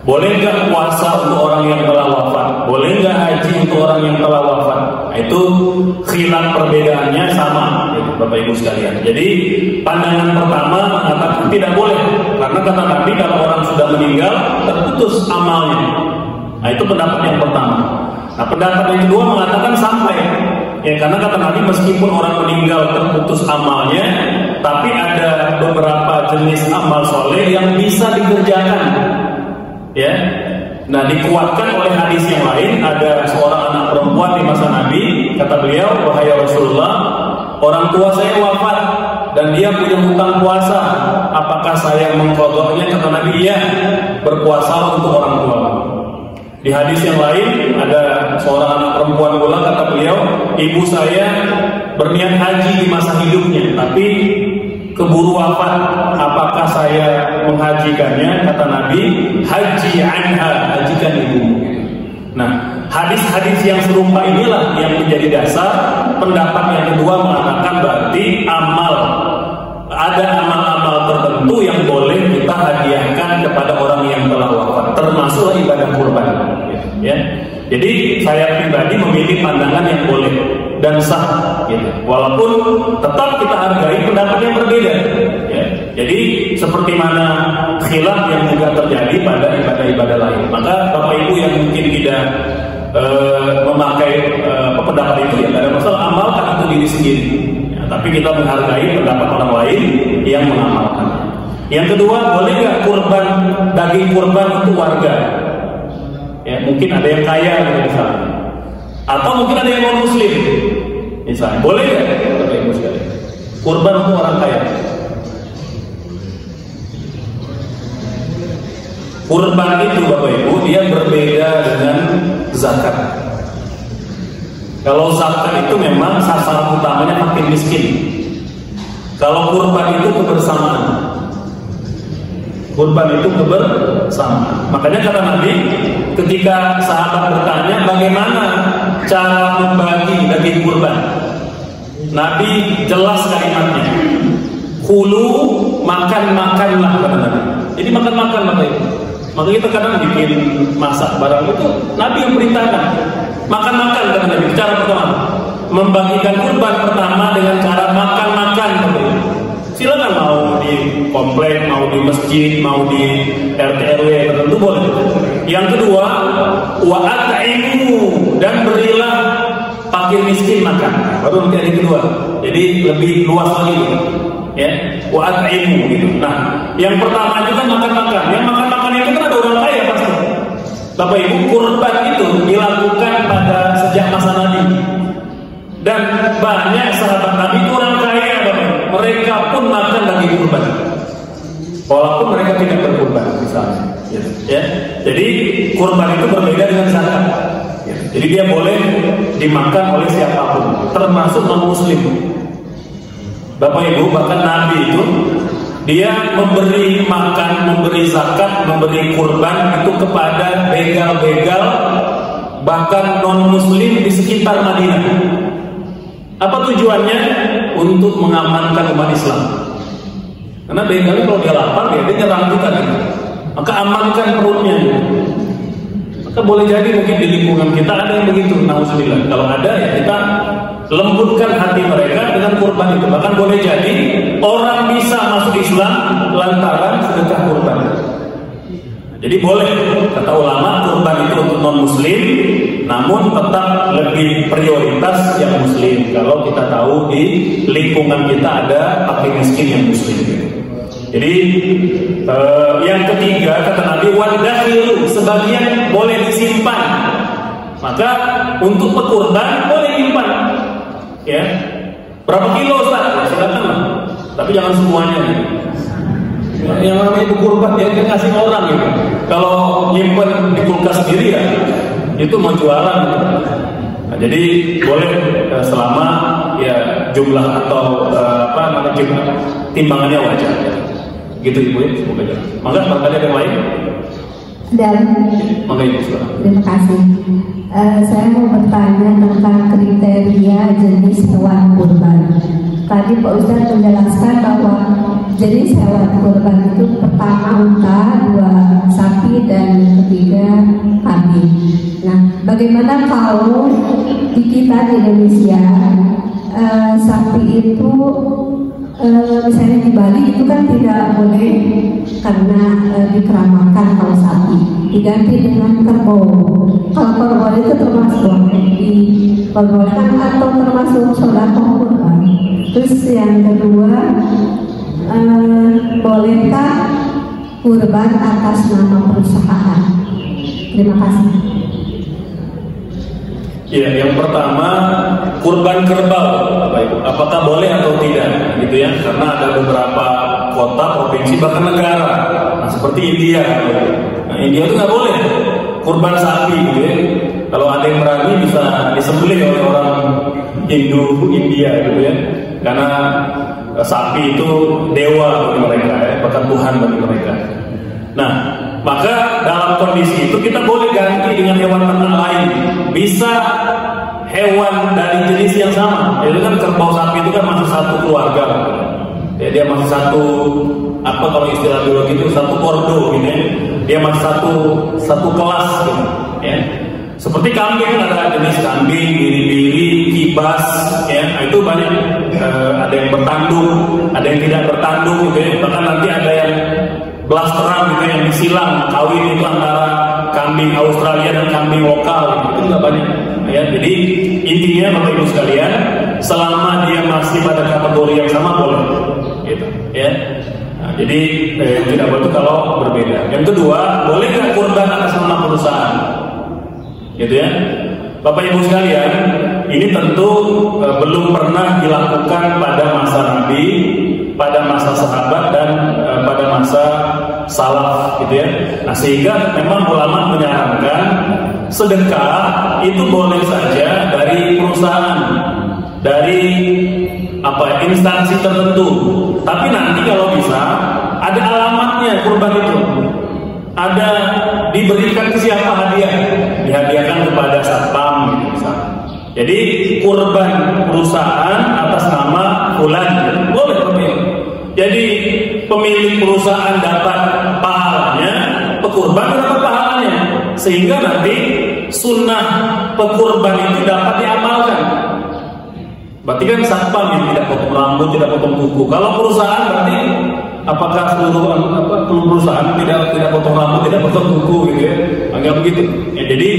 Boleh nggak puasa untuk orang yang telah wafat? Boleh nggak haji untuk orang yang telah wafat? Nah, itu khilaf, perbedaannya sama, Bapak Ibu sekalian. Jadi pandangan pertama mengatakan tidak boleh, karena kata Nabi kalau orang sudah meninggal terputus amalnya. Nah, itu pendapat yang pertama. Nah, pendapat yang kedua mengatakan sampai. Ya, karena kata Nabi meskipun orang meninggal terputus amalnya, tapi ada beberapa jenis amal soleh yang bisa dikerjakan. Ya, nah dikuatkan oleh hadis yang lain. Ada seorang anak perempuan di masa Nabi, kata beliau, wahai Rasulullah, orang tua saya wafat dan dia punya hutang puasa. Apakah saya mengqadha'nya? Kata Nabi, iya, berpuasa untuk orang tua. Di hadis yang lain ada seorang anak perempuan pula, kata beliau, ibu saya berniat haji di masa hidupnya tapi keburu wafat. Apakah saya menghajikannya? Kata Nabi, haji anha, hajikan ibumu. Nah, hadis-hadis yang serupa inilah yang menjadi dasar. Pendapat yang kedua mengatakan berarti ada amal-amal tertentu yang boleh kita hadiahkan kepada orang yang telah wafat, termasuk ibadah kurban. Ya, jadi saya pribadi memilih pandangan yang boleh dan sah, gitu. Walaupun tetap kita hargai pendapat yang berbeda. Ya, jadi seperti mana khilaf yang juga terjadi pada ibadah-ibadah lain. Maka Bapak Ibu yang mungkin tidak memakai pendapat itu, ya tidak ada masalah, amalkan itu diri sendiri. Tapi kita menghargai pendapat orang lain yang mengamalkan. Yang kedua, boleh nggak kurban daging kurban untuk warga? Ya, mungkin ada yang kaya misalnya, atau mungkin ada yang non muslim misalnya. Boleh nggak kurban untuk orang kaya? Kurban itu Bapak Ibu dia berbeda dengan zakat. Kalau zakat itu memang sasaran utamanya fakir miskin. Kalau kurban itu kebersamaan. Kurban itu kebersamaan. Makanya kata Nabi, ketika sahabat bertanya bagaimana cara membagi daging kurban, Nabi jelas kalimatnya. Kulu, makan-makanlah kata Nabi. Jadi makan-makan Bapak Ibu. Maka kita kadang bikin masak barang itu Nabi yang perintahkan. Makan-makan kata Nabi. Cara pertama membagikan kurban pertama dengan cara makan-makan. Silakan mau di komplek, mau di masjid, mau di RT RW tertentu boleh. Yang kedua, wa at'imu, dan berilah fakir miskin makan. Baru nanti yang kedua. Jadi lebih luas lagi gitu. Ya, wa at'imu gitu. Nah, yang pertama itu kan makan-makan. Yang makan-makan itu kan ada orang kaya pasti. Bapak Ibu, kurban itu dilakukan pada sejak masa Nabi. Dan banyak sahabat Nabi itu orang kaya, Bapak. Mereka pun makan daging kurban. Walaupun mereka tidak berkurban misalnya. Ya. Jadi kurban itu berbeda dengan zakat. Ya. Jadi dia boleh dimakan oleh siapapun, termasuk non muslim. Bapak Ibu, bahkan Nabi itu dia memberi makan, memberi zakat, memberi kurban itu kepada begal-begal bahkan non muslim di sekitar Madinah. Apa tujuannya? Untuk mengamankan umat Islam. Karena begal kalau dia lapar dia nyerang kita kan. Maka amankan perutnya. Maka boleh jadi mungkin di lingkungan kita ada yang begitu. Nauzubillah. Kalau ada ya kita lembutkan hati mereka dengan kurban itu. Bahkan boleh jadi orang bisa masuk Islam lantaran sedekah kurban. Jadi boleh, kata ulama, kurban itu untuk non muslim namun tetap lebih prioritas yang muslim. Kalau kita tahu di lingkungan kita ada fakir miskin yang muslim. Jadi yang ketiga kata Nabi, wadakhilu, sebagian boleh disimpan. Maka untuk pekurban boleh simpan. Ya. Berapa kilo Ustaz? Silakan. Tapi jangan semuanya. Yang namanya pekurban dia kasih orang gitu. Kalau nyimpen di kulkas sendiri ya itu mau jualan. Nah, jadi boleh selama ya jumlah atau timbangannya wajar. Gitu Ibu ya, semoga aja. Maka barangkali ada yang lain. Dan maka Ibu silakan. Terima kasih. Saya mau bertanya tentang kriteria jenis hewan kurban. Tadi Pak Ustadz menjelaskan bahwa jenis hewan kurban itu pertama unta, dua sapi, dan ketiga kambing. Nah, bagaimana kalau di kita di Indonesia sapi itu misalnya di Bali itu kan tidak boleh karena dikeramakan kalau sapi, diganti dengan kerbau. Kalau kerbau itu termasuk diperbolehkan atau termasuk sedekah kurban. Terus yang kedua, bolehkah kurban atas nama perusahaan? Terima kasih. Ya, yang pertama kurban kerbau, apakah boleh atau tidak, gitu ya? Karena ada beberapa kota, provinsi, bahkan negara, nah, seperti India. Nah, India itu nggak boleh kurban sapi, gitu ya. Kalau ada yang berani bisa disembelih oleh orang Hindu India, gitu ya. Karena sapi itu dewa bagi mereka, ya, bahkan Tuhan bagi mereka. Nah, maka dalam kondisi itu kita boleh ganti dengan hewan ternak lain. Bisa hewan dari jenis yang sama. Itu kan kerbau sapi itu kan masih satu keluarga. Ya, dia masih satu kalau istilah biologi itu satu ordo gitu ya. Dia masih satu kelas gitu, ya. Seperti kambing kan ada jenis kambing, biri-biri, kibas, ya. Nah, itu banyak ada yang bertanduk, ada yang tidak bertanduk gitu ya. Bahkan nanti ada yang blasteran gitu yang disilang kawin itu antara kambing Australia dan kambing lokal gitu. Itu nggak banyak ya. Jadi intinya Bapak Ibu sekalian, selama dia masih pada kategori yang sama boleh gitu ya. Nah, jadi tidak boleh kalau berbeda. Yang kedua, boleh nggak kurban atas nama perusahaan gitu ya. Bapak Ibu sekalian, ini tentu belum pernah dilakukan pada masa Nabi, pada masa sahabat, dan pada masa salaf gitu ya. Nah, sehingga memang ulama menyarankan sedekah itu boleh saja dari perusahaan, dari instansi tertentu. Tapi nanti kalau bisa ada alamatnya kurban itu. Ada diberikan ke siapa hadiah? Dihadiahkan kepada satpam gitu misalnya. Jadi kurban perusahaan atas nama fulan boleh pemilik. Jadi pemilik perusahaan dapat pahalanya, pekurban dapat pahalanya, sehingga nanti sunnah pekurban itu dapat diamalkan. Berarti kan satpam yang tidak potong rambut, tidak potong kuku. Kalau perusahaan berarti apakah seluruh perusahaan tidak potong rambut, tidak potong kuku gitu ya? Enggak begitu. Ya, jadi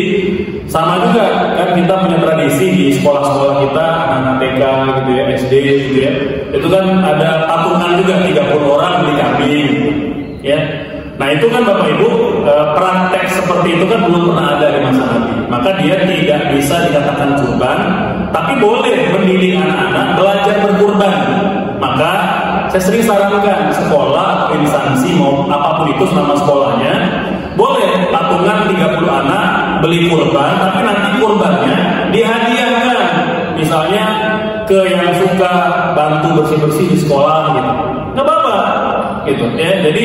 sama juga kan kita punya tradisi di sekolah-sekolah kita, anak TK gitu ya, SD gitu ya. Itu kan ada patungan juga 30 orang beli kambing ya. Nah, itu kan Bapak Ibu praktek seperti itu kan belum pernah ada di masa Nabi. Maka dia tidak bisa dikatakan kurban, tapi boleh mendidik anak-anak belajar berkurban. Maka saya sering sarankan sekolah, instansi mau apapun itu nama sekolahnya, boleh patungan 30 anak beli kurban, tapi nanti kurbannya dihadiahkan. Misalnya ke yang suka bantu bersih-bersih di sekolah gitu. Nggak apa-apa gitu ya. Jadi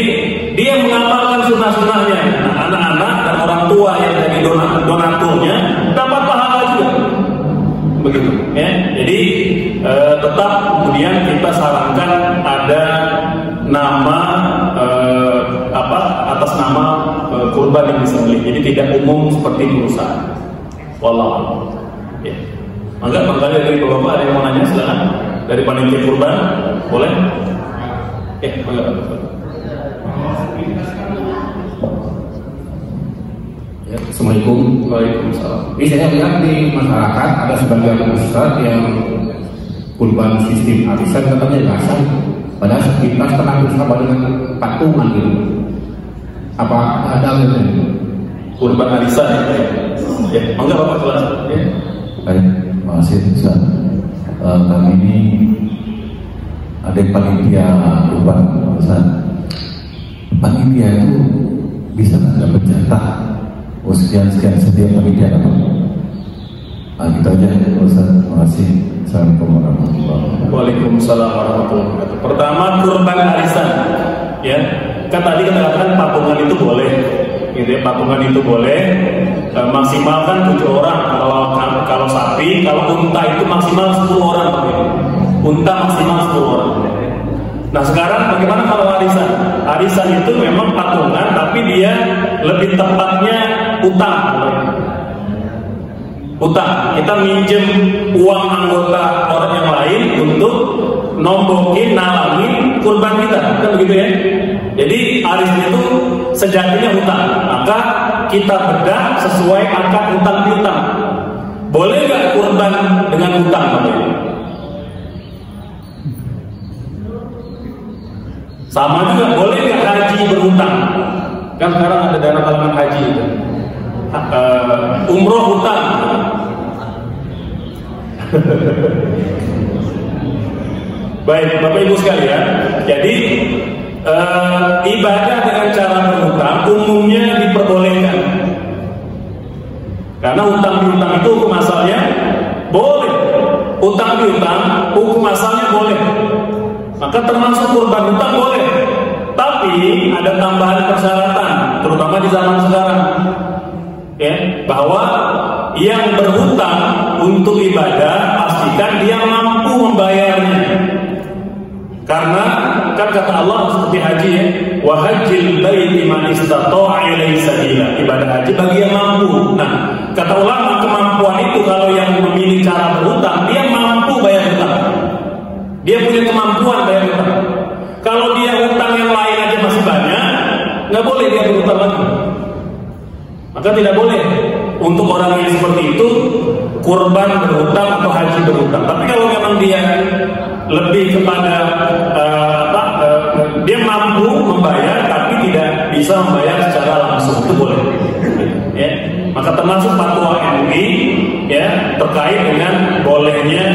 dia mengamalkan sunnah-sunnahnya. Nah, anak-anak dan orang tua yang jadi donaturnya dapat pahala juga. Begitu ya. Jadi tetap kemudian kita sarankan ada nama atas nama kurban yang disembelih. Jadi tidak umum seperti perusahaan. Wallahu ya. Maka barangkali dari Bapak ada yang mau nanya, silakan. Dari panitia kurban, boleh? boleh. Ya, Assalamualaikum. Waalaikumsalam. Ini saya lihat di masyarakat ada sebagian besar yang kurban sistem arisan katanya nggak sah. Padahal kita pernah bersama dengan patungan gitu. Apa ada gitu? Kurban arisan. Ya, enggak apa-apa kelas. Ya. Baik, terima kasih Ustaz. Kami ini ada panitia kurban Ustaz. Panitia itu bisa nggak dapat jatah? Oh sekian setiap panitia dapat. Gitu aja Ustaz. Terima kasih. Assalamualaikum warahmatullahi wabarakatuh. Waalaikumsalam warahmatullahi wabarakatuh. Pertama, kurban arisan. Ya, kan tadi kita katakan patungan itu boleh. Gitu ya, patungan itu boleh. Maksimal kan 7 orang. Kalau sapi, kalau unta itu maksimal 10 orang. Unta maksimal 10 orang. Nah sekarang bagaimana kalau arisan? Arisan itu memang patungan, tapi dia lebih tepatnya utang. Utang, kita minjem uang anggota orang yang lain untuk nombokin, nalangin kurban kita, kan begitu ya? Jadi arisan itu sejatinya utang, maka kita bedah sesuai akad utang piutang. Boleh nggak kurban dengan utang? Sama juga, boleh nggak haji berhutang? Kan sekarang ada dana kalangan haji itu. Umroh hutang. Baik, Bapak Ibu sekalian, jadi ibadah dengan cara berhutang umumnya diperbolehkan. Karena utang piutang itu hukum asalnya boleh. Utang piutang hukum asalnya boleh. Maka termasuk kurban hutang boleh. Tapi ada tambahan persyaratan, terutama di zaman sekarang. Ya, bahwa yang berhutang untuk ibadah pastikan dia mampu membayarnya. Karena kan kata Allah seperti haji ya, wa hajjil baiti man istata'a ilaihi sabila. Ibadah haji bagi yang mampu. Nah, kata ulama kemampuan itu kalau yang memilih cara berhutang, dia mampu bayar hutang. Dia punya kemampuan bayar hutang. Kalau dia hutang yang lain aja masih banyak, nggak boleh dia berhutang lagi. Maka tidak boleh untuk orang yang seperti itu kurban berhutang atau haji berhutang. Tapi kalau memang dia lebih kepada dia mampu membayar tapi tidak bisa membayar secara langsung, itu boleh. Ya, maka termasuk fatwa MUI ya terkait dengan bolehnya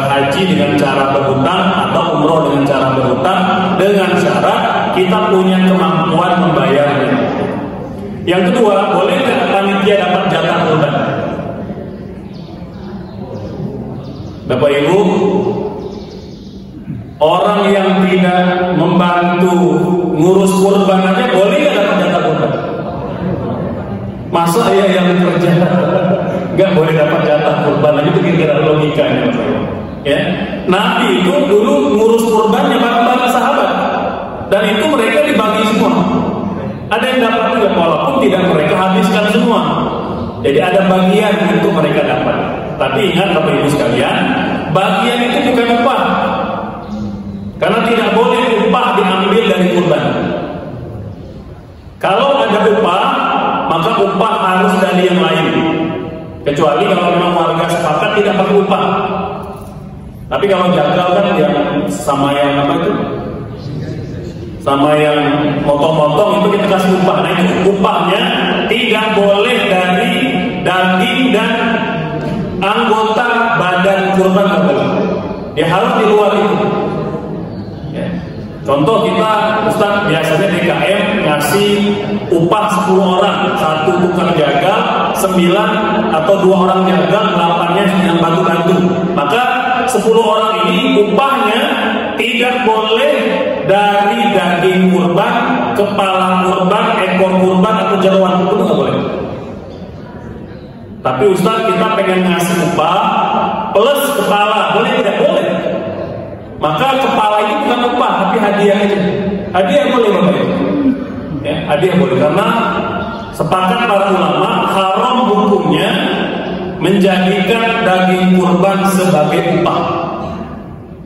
haji dengan cara berhutang atau umroh dengan cara berhutang dengan syarat kita punya kemampuan membayarnya. Yang kedua, boleh nggak panitia dapat jatah kurban? Bapak Ibu, orang yang tidak membantu ngurus kurban aja boleh nggak dapat jatah kurban? Masa ya yang kerja nggak boleh dapat jatah kurban? Itu kira-kira logikanya, Bapak Ibu. Ya, Nabi itu dulu ngurus kurbannya bareng-bareng sahabat, dan itu mereka dibagi semua. Ada yang dapat juga walaupun tidak mereka habiskan semua. Jadi ada bagian untuk mereka dapat. Tapi ingat Bapak Ibu sekalian, bagian itu bukan upah. Karena tidak boleh upah diambil dari kurban. Kalau ada upah, maka upah harus dari yang lain. Kecuali kalau memang warga sepakat tidak pakai upah. Tapi kalau jagal kan yang sama yang apa itu? Sama yang motong-motong itu kita kasih upah. Nah itu upahnya tidak boleh dari daging dan anggota badan kurban. Ya harus di luar itu. Ya. Contoh kita Ustaz biasanya DKM ngasih upah 10 orang, 1 tukang jagal, 9 atau 2 orang jagal, 8-nya yang bantu-bantu. Maka 10 orang ini upahnya tidak boleh dari daging kurban, kepala kurban, ekor kurban atau jeroan itu nggak boleh. Tapi Ustaz kita pengen ngasih upah plus kepala, boleh tidak? Boleh. Maka kepala itu bukan upah, tapi hadiah aja. Hadiah boleh Bapak Ibu. Ya, hadiah boleh karena sepakat para ulama haram hukumnya menjadikan daging kurban sebagai upah.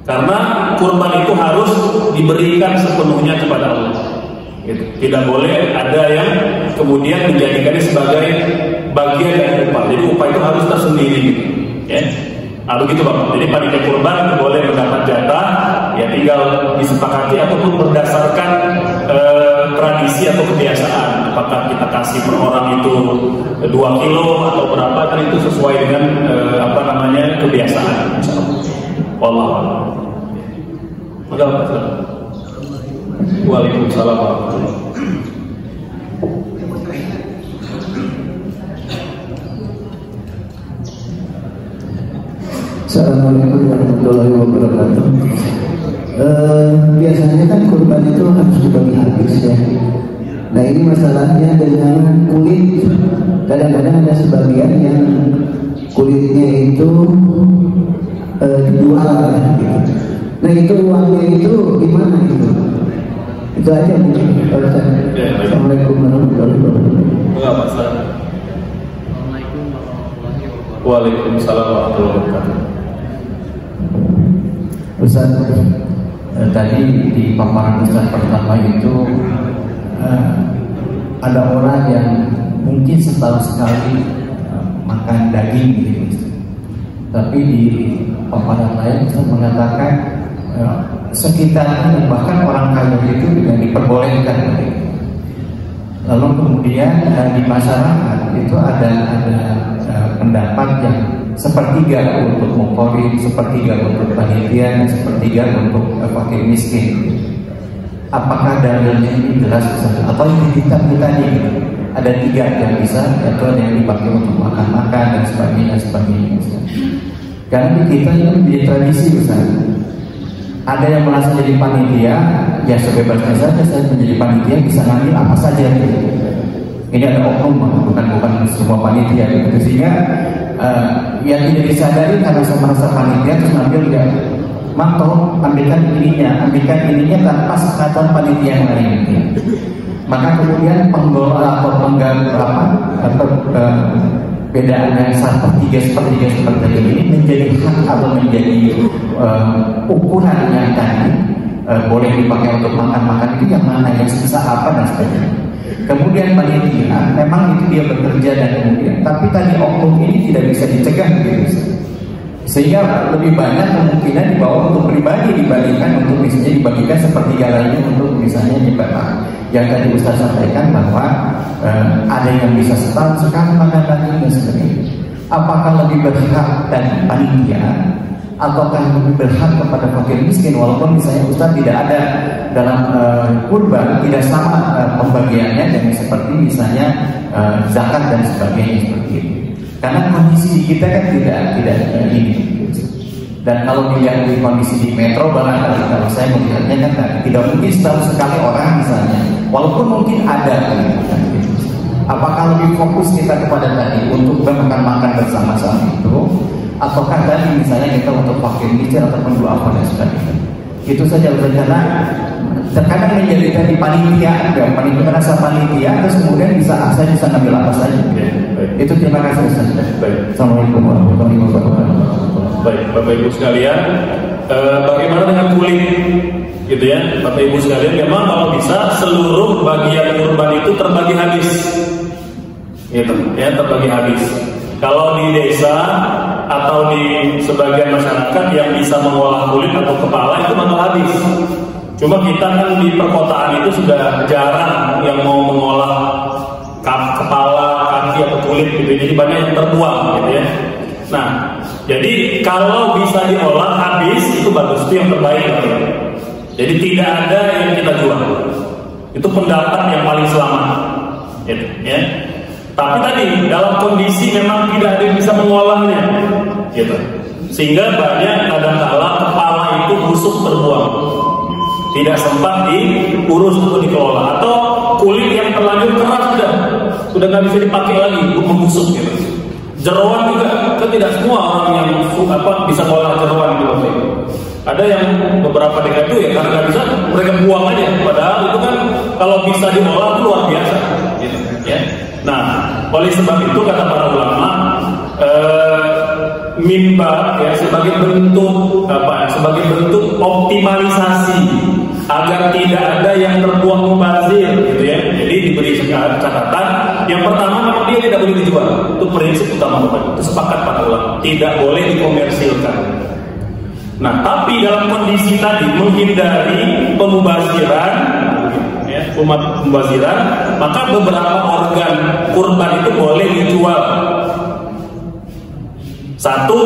Karena kurban itu harus diberikan sepenuhnya kepada Allah. Gitu. Tidak boleh ada yang kemudian menjadikannya sebagai bagian dari upah. Jadi upah itu harus tersendiri, gitu. Ya. Nah, begitu Bapak. Jadi panitia kurban itu boleh mendapat jatah, ya tinggal disepakati ataupun berdasarkan tradisi atau kebiasaan. Apakah kita kasih per orang itu 2 kilo atau berapa, kan itu sesuai dengan kebiasaan. Wallahu a'lam. Waalaikumsalam warahmatullahi wabarakatuh. Assalamualaikum warahmatullahi wabarakatuh. Biasanya kan kurban itu harus dibagi habis ya. Nah ini masalahnya dengan kulit. Kadang-kadang ada sebagian yang kulitnya itu dijual ya, gitu. Nah itu uangnya itu gimana gitu? Itu aja mungkin. Assalamualaikum warahmatullahi wabarakatuh. Waalaikumsalam warahmatullahi wabarakatuh. Ustaz, tadi di paparan Ustaz pertama itu ada orang yang mungkin setahun sekali makan daging gitu. Tapi di paparan lain Ustaz mengatakan sekitarnya bahkan orang kaya itu yang diperbolehkan. Lalu kemudian di masyarakat itu ada pendapat yang sepertiga untuk mukorin, sepertiga untuk panitia, dan sepertiga untuk fakir miskin. Apakah dalilnya ini jelas atau yang di kitab kita ini ada 3 yang bisa, yaitu ada yang dipakai untuk makan-makan dan sebagainya. Karena di kita ini menjadi tradisi besar. Ada yang merasa jadi panitia, ya sebebasnya saja saya menjadi panitia bisa ngambil apa saja gitu. Ini ada oknum, bukan semua panitia gitu. Sehingga yang tidak disadari karena saya merasa panitia terus ngambil ya, manto ambilkan ininya tanpa sekatan panitia yang lain gitu. Maka kemudian pengelola atau bedaan yang 1/3 seperti ini menjadi hak atau menjadi ukuran yang tadi boleh dipakai untuk makan-makan itu yang mana, yang sisa apa dan sebagainya. Kemudian panitia memang itu dia bekerja dan kemudian, tapi tadi oknum ini tidak bisa dicegah gitu. Sehingga lebih banyak kemungkinan dibawa untuk pribadi dibandingkan untuk misalnya dibagikan sepertiga lainnya untuk misalnya nyebar. Yang tadi Ustaz sampaikan bahwa ada yang bisa setahun sekali makan daging dan sebagainya. Apakah lebih berhak dan panitia ataukah lebih berhak kepada fakir miskin, walaupun misalnya Ustaz tidak ada dalam kurban, tidak sama pembagiannya dengan seperti misalnya zakat dan sebagainya seperti itu. Karena kondisi di kita kan tidak ini. Dan kalau dilihat di kondisi di metro barangkali kalau saya melihatnya kan tidak mungkin setahun sekali orang misalnya, walaupun mungkin ada gitu. Apakah lebih fokus kita kepada tadi untuk makan bersama-sama itu, ataukah tadi misalnya kita untuk fakir miskin ataupun dua apa dan sebagainya? Itu saja karena terkadang menjadi tadi panitia, panitia merasa panitia terus kemudian saya bisa ngambil apa saja. Itu terima kasih Ustaz. Assalamualaikum warahmatullahi wabarakatuh. Baik, Bapak Ibu sekalian, bagaimana dengan kulit, gitu ya, Bapak Ibu sekalian. Memang kalau bisa seluruh bagian kurban itu terbagi habis, gitu ya, terbagi habis. Kalau di desa atau di sebagian masyarakat yang bisa mengolah kulit atau kepala itu bakal habis. Cuma kita kan di perkotaan itu sudah jarang yang mau mengolah kepala, kaki atau kulit gitu. Jadi banyak yang terbuang gitu ya. Nah, jadi kalau bisa diolah habis itu bagus, itu yang terbaik gitu. Jadi tidak ada yang kita jual. Itu pendapat yang paling selamat gitu, ya. Tapi tadi dalam kondisi memang tidak ada yang bisa mengolahnya gitu. Sehingga banyak kadang-kala kepala itu busuk terbuang, tidak sempat diurus untuk dikelola, atau kulit yang terlanjur keras sudah nggak bisa dipakai lagi, membusuk gitu. Jeroan juga kan tidak semua orang yang bisa ngolah jeroan gitu. Ada yang beberapa daerah itu ya karena nggak bisa mereka buang aja, padahal itu kan kalau bisa diolah itu luar biasa gitu, ya. Nah, oleh sebab itu kata para ulama, mimbar ya sebagai bentuk sebagai bentuk optimalisasi agar tidak ada yang terbuang mubazir catatan. Yang pertama, memang dia tidak boleh dijual. Itu prinsip utama Bapak. Itu sepakat para ulama. Tidak boleh dikomersilkan. Nah, tapi dalam kondisi tadi menghindari pemubaziran, ya, pemubaziran, maka beberapa organ kurban itu boleh dijual. Satu,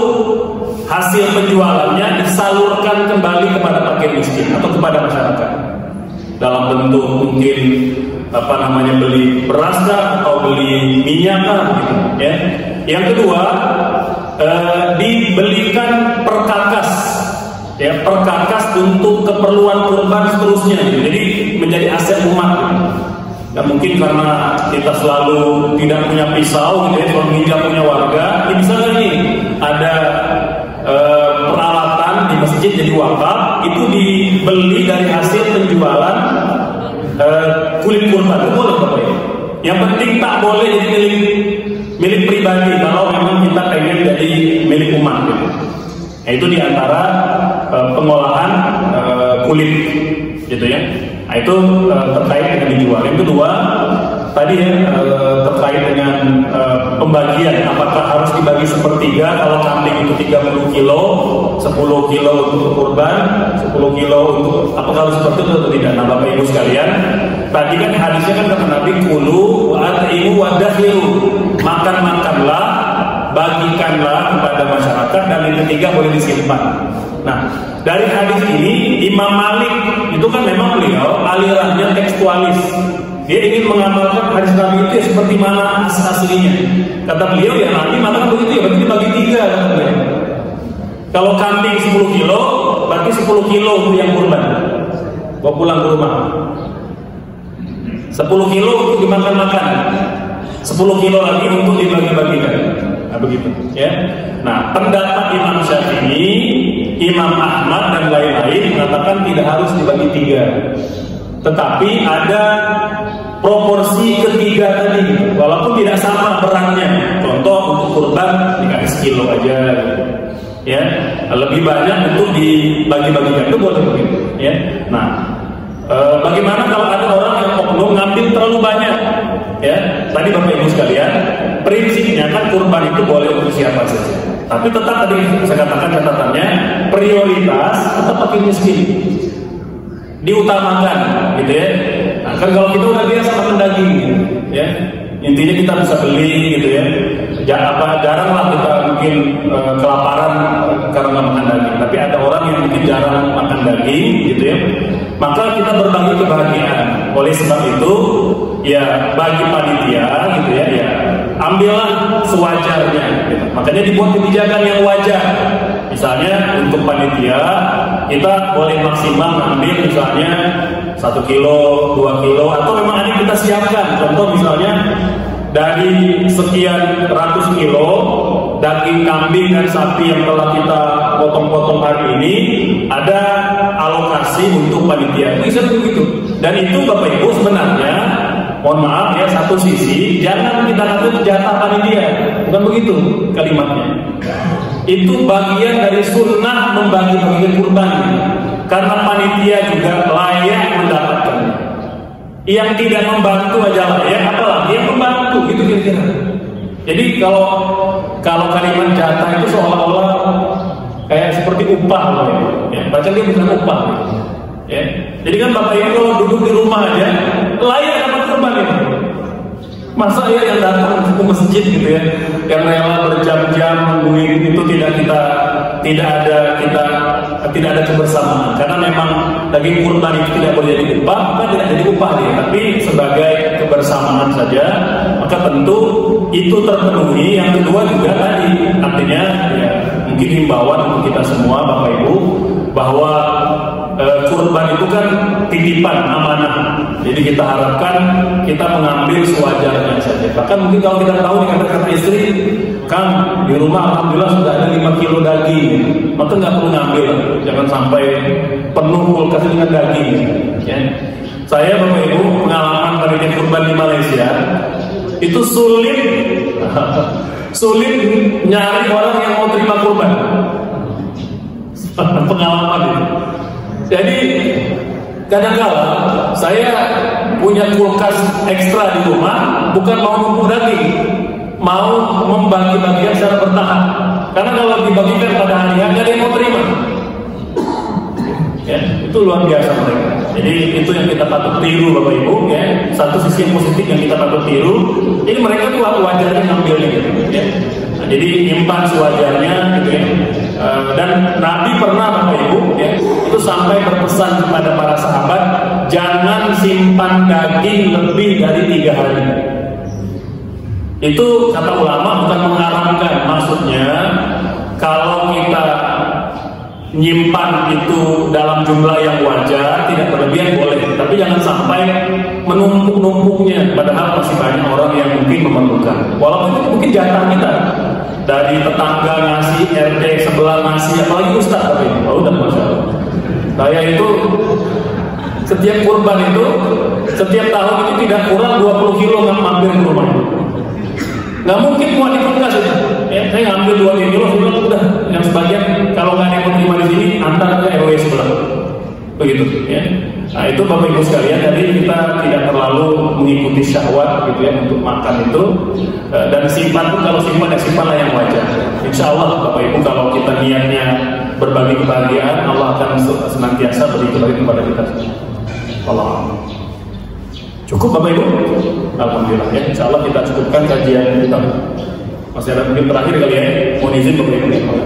hasil penjualannya disalurkan kembali kepada fakir miskin atau kepada masyarakat dalam bentuk mungkin beli beras atau beli minyak gitu, ya. Yang kedua, dibelikan perkakas, ya, perkakas untuk keperluan kurban seterusnya, gitu. Jadi menjadi aset umat. Ya, mungkin karena kita selalu tidak punya pisau, gitu ya, kalau menginjak punya warga, ini misalnya nih ada peralatan di masjid jadi wakaf, itu dibeli dari hasil penjualan kulit kurban, itu boleh Bapak ya. Yang penting tak boleh jadi milik pribadi kalau memang kita pengen jadi milik umat, gitu. Nah, itu diantara pengolahan kulit, gitu ya. Nah, itu terkait dengan dijual. Yang kedua, tadi ya, terkait dengan pembagian, apakah harus dibagi sepertiga? Kalau kambing itu 30 kilo, 10 kilo untuk kurban, 10 kilo untuk, apakah harus seperti itu atau tidak? Nah, Bapak Ibu sekalian, tadi kan hadisnya kan kata Nabi, kulu wa at'imu wa dakhilu, makan-makanlah, bagikanlah kepada masyarakat, dan yang ketiga boleh disimpan. Nah, dari hadis ini Imam Malik itu kan memang beliau alirannya tekstualis. Dia ingin mengamalkan hadis Nabi itu ya seperti mana aslinya. Kata beliau, ya Nabi makan begitu ya, berarti dibagi 3, kata beliau. Kalau kambing 10 kilo, berarti 10 kilo untuk yang kurban, bawa pulang ke rumah. 10 kilo untuk dimakan-makan, 10 kilo lagi untuk dibagi-bagikan. Nah, begitu ya. Nah, pendapat Imam Syafi'i, Imam Ahmad dan lain-lain mengatakan tidak harus dibagi 3, tetapi ada proporsi ketiga tadi, walaupun tidak sama beratnya. Contoh untuk kurban dikasih sekilo aja, ya. Lebih banyak untuk dibagi-bagikan, itu boleh begitu, ya. Nah, bagaimana kalau ada orang yang oknum ngambil terlalu banyak, ya? Tadi Bapak Ibu sekalian, prinsipnya kan kurban itu boleh untuk siapa saja. Tapi tetap tadi saya katakan catatannya, prioritas tetap fakir miskin diutamakan, gitu ya. Nah, kan kalau kita udah biasa makan daging, gitu, ya, intinya kita bisa beli, gitu ya. Jarang lah kita mungkin kelaparan karena makan daging. Tapi ada orang yang mungkin jarang makan daging, gitu ya. Maka kita berbagi kebahagiaan. Oleh sebab itu, ya bagi panitia, gitu ya, ya ambillah sewajarnya, gitu. Makanya dibuat kebijakan yang wajar. Misalnya untuk panitia kita boleh maksimal ambil misalnya 1 kilo, 2 kilo, atau memang ada kita siapkan. Contoh misalnya dari sekian ratus kilo daging kambing dan sapi yang telah kita potong-potong hari ini, ada alokasi untuk panitia. Bisa begitu. Dan itu Bapak Ibu sebenarnya, mohon maaf ya, satu sisi jangan kita ngatur jatah panitia, bukan begitu kalimatnya. Itu bagian dari sunnah membagi-bagikan kurban, karena panitia juga layak mendapatkannya. Yang tidak membantu aja layak, apalagi yang membantu, gitu kira-kira. Jadi kalau kalimat jatah itu seolah-olah kayak seperti upah, ya. Baca dia bukan upah, ya. Jadi kan Bapak Ibu kalau duduk di rumah aja layak dapat kurban itu. Masa ya yang datang ke masjid, gitu ya, yang rela berjam-jam nungguin itu tidak ada kebersamaan, karena memang daging kurban itu tidak boleh jadi upah, maka tidak jadi upah dia, tapi sebagai kebersamaan saja, maka tentu itu terpenuhi. Yang kedua juga tadi, artinya ya mungkin himbauan untuk kita semua Bapak Ibu bahwa kurban itu kan titipan, amanah. Jadi kita harapkan kita mengambil sewajarnya saja. Bahkan mungkin kalau kita tahu dengan kata istri, Kang, di rumah alhamdulillah sudah ada 5 kilo daging, maka nggak perlu ngambil, jangan sampai penuh kulkas dengan daging, ya. Saya Bapak Ibu pengalaman panitia kurban di Malaysia itu sulit nyari orang yang mau terima kurban. Pengalaman itu. Jadi kadang-kala saya punya kulkas ekstra di rumah bukan mau numpuk daging, mau membagi-bagikan secara bertahap. Karena kalau dibagikan pada hari nggak ada yang mau terima. Ya, itu luar biasa mereka. Jadi itu yang kita patut tiru Bapak Ibu. Ya, satu sisi yang positif yang kita patut tiru. Jadi mereka tuh wajarnya ngambilnya gitu. Ya. Nah, jadi nyimpan sewajarnya gitu ya. Dan Nabi pernah Bapak Ibu ya, itu sampai berpesan kepada para sahabat, jangan simpan daging lebih dari 3 hari. Itu kata ulama bukan mengharamkan, maksudnya kalau kita nyimpan itu dalam jumlah yang wajar, tidak berlebihan boleh, tapi jangan sampai menumpuk-numpuknya, padahal masih banyak orang yang mungkin memerlukan. Walaupun itu mungkin jatah kita, dari tetangga ngasih, RT sebelah ngasih, apalagi ustaz tapi udah masalah. Saya itu setiap kurban itu, setiap tahun itu tidak kurang 20 kilo mampir ke rumah itu. Nggak mungkin muat di kulkas itu. Ya, saya ngambil 2 kilo, udah. Yang sebagian kalau nggak ada yang terima di sini, antar ke RW sebelah. Begitu. Ya. Nah itu Bapak Ibu sekalian, jadi kita tidak terlalu mengikuti syahwat gitu ya untuk makan itu. Dan simpan pun kalau simpan ya simpanlah yang wajar. Insya Allah Bapak Ibu kalau kita niatnya berbagi kebahagiaan, Allah akan senantiasa beri kebahagiaan kepada kita. Allah. Cukup Bapak Ibu? Alhamdulillah ya. Insya Allah kita cukupkan kajian kita. Masih ada mungkin terakhir kali ya. Mohon izin Bapak Ibu.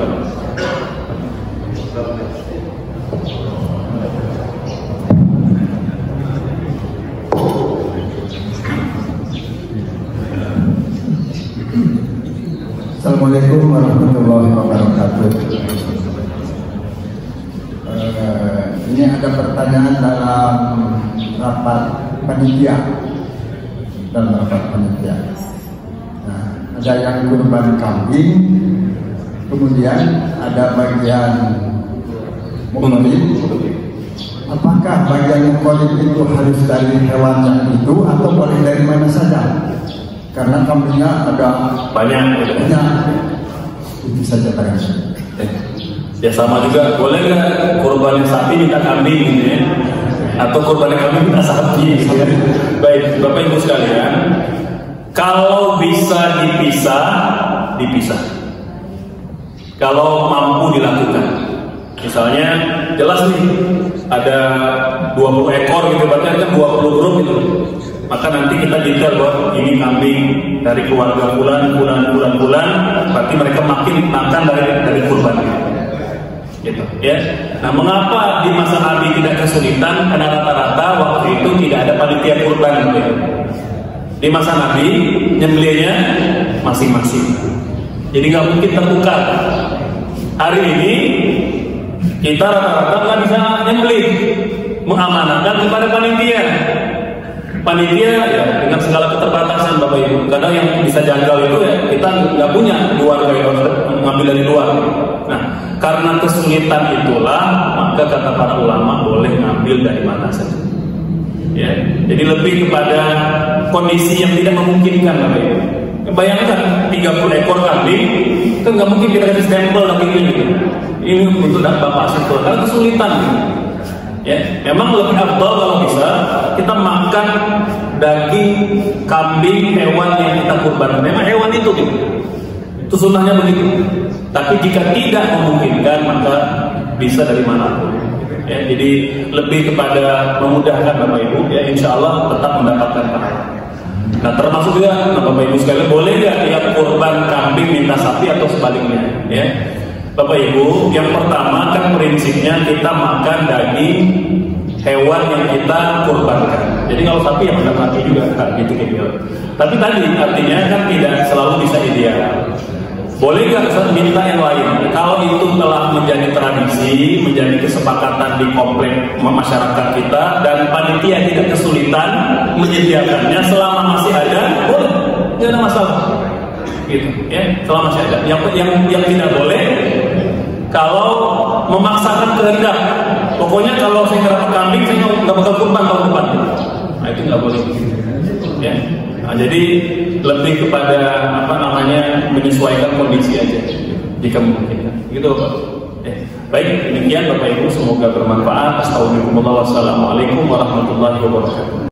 Assalamualaikum warahmatullahi wabarakatuh. Ini ada pertanyaan dalam rapat panitia. Nah, ada yang kurban kambing, kemudian ada bagian mukmin. Apakah bagian mukmin itu harus dari hewan itu atau boleh dari mana saja? Karena kambingnya ada banyak. Itu saja tanya. Ya sama juga, boleh nggak kurban sapi minta kambing gitu ya? Atau kurban kambing minta sapi gitu ya? Baik, Bapak Ibu sekalian, kalau bisa dipisah. Kalau mampu dilakukan. Misalnya jelas nih ada 20 ekor gitu, berarti kan 20 grup gitu. Maka nanti kita detail bahwa ini kambing dari keluarga bulan, berarti mereka makan dari kurban gitu ya. Nah mengapa di masa Nabi tidak kesulitan? Karena rata-rata waktu itu tidak ada panitia kurban gitu ya. Di masa Nabi nyembelihnya masing-masing, jadi nggak mungkin tertukar. Hari ini kita rata-rata nggak bisa nyembelih, mengamanahkan kepada panitia ya dengan segala keterbatasan Bapak Ibu. Kadang yang bisa janggal itu ya kita nggak punya keluarga yang mengambil dari luar. Nah karena kesulitan itulah maka kata para ulama boleh ngambil dari mana saja. Ya, jadi lebih kepada kondisi yang tidak memungkinkan Bapak Ibu. Bayangkan 30 ekor kambing, itu nggak mungkin kita kasih stempel dagingnya gitu. Ini untuk bapak sentuh karena kesulitan. Gitu. Ya, memang lebih afdal kalau bisa kita makan daging kambing hewan yang kita kurbankan. Memang hewan itu gitu. Itu sunnahnya begitu. Tapi jika tidak memungkinkan maka bisa dari manapun. Ya, jadi lebih kepada memudahkan Bapak Ibu. Ya, insya Allah tetap mendapatkan pahala. Nah termasuk juga Bapak Ibu sekalian, boleh nggak tiap kurban kambing minta sapi atau sebaliknya? Ya. Bapak Ibu, yang pertama kan prinsipnya kita makan daging hewan yang kita kurbankan. Jadi kalau sapi ya makan sapi juga kan gitu. Tapi tadi artinya kan tidak selalu bisa ideal. Boleh nggak minta yang lain? Kalau itu telah menjadi tradisi, menjadi kesepakatan di komplek masyarakat kita dan panitia tidak kesulitan menyediakannya selama masih ada, boleh, nggak ada masalah. Gitu, ya, selama masih ada. Yang tidak boleh kalau memaksakan kehendak. Pokoknya kalau saya nggak dapat kambing, saya nggak bakal kurban tahun depan. Nah itu nggak boleh. Ya. Nah, jadi lebih kepada menyesuaikan kondisi aja jika mungkin. Gitu Bapak. Baik, demikian Bapak Ibu, semoga bermanfaat. Assalamualaikum warahmatullahi wabarakatuh.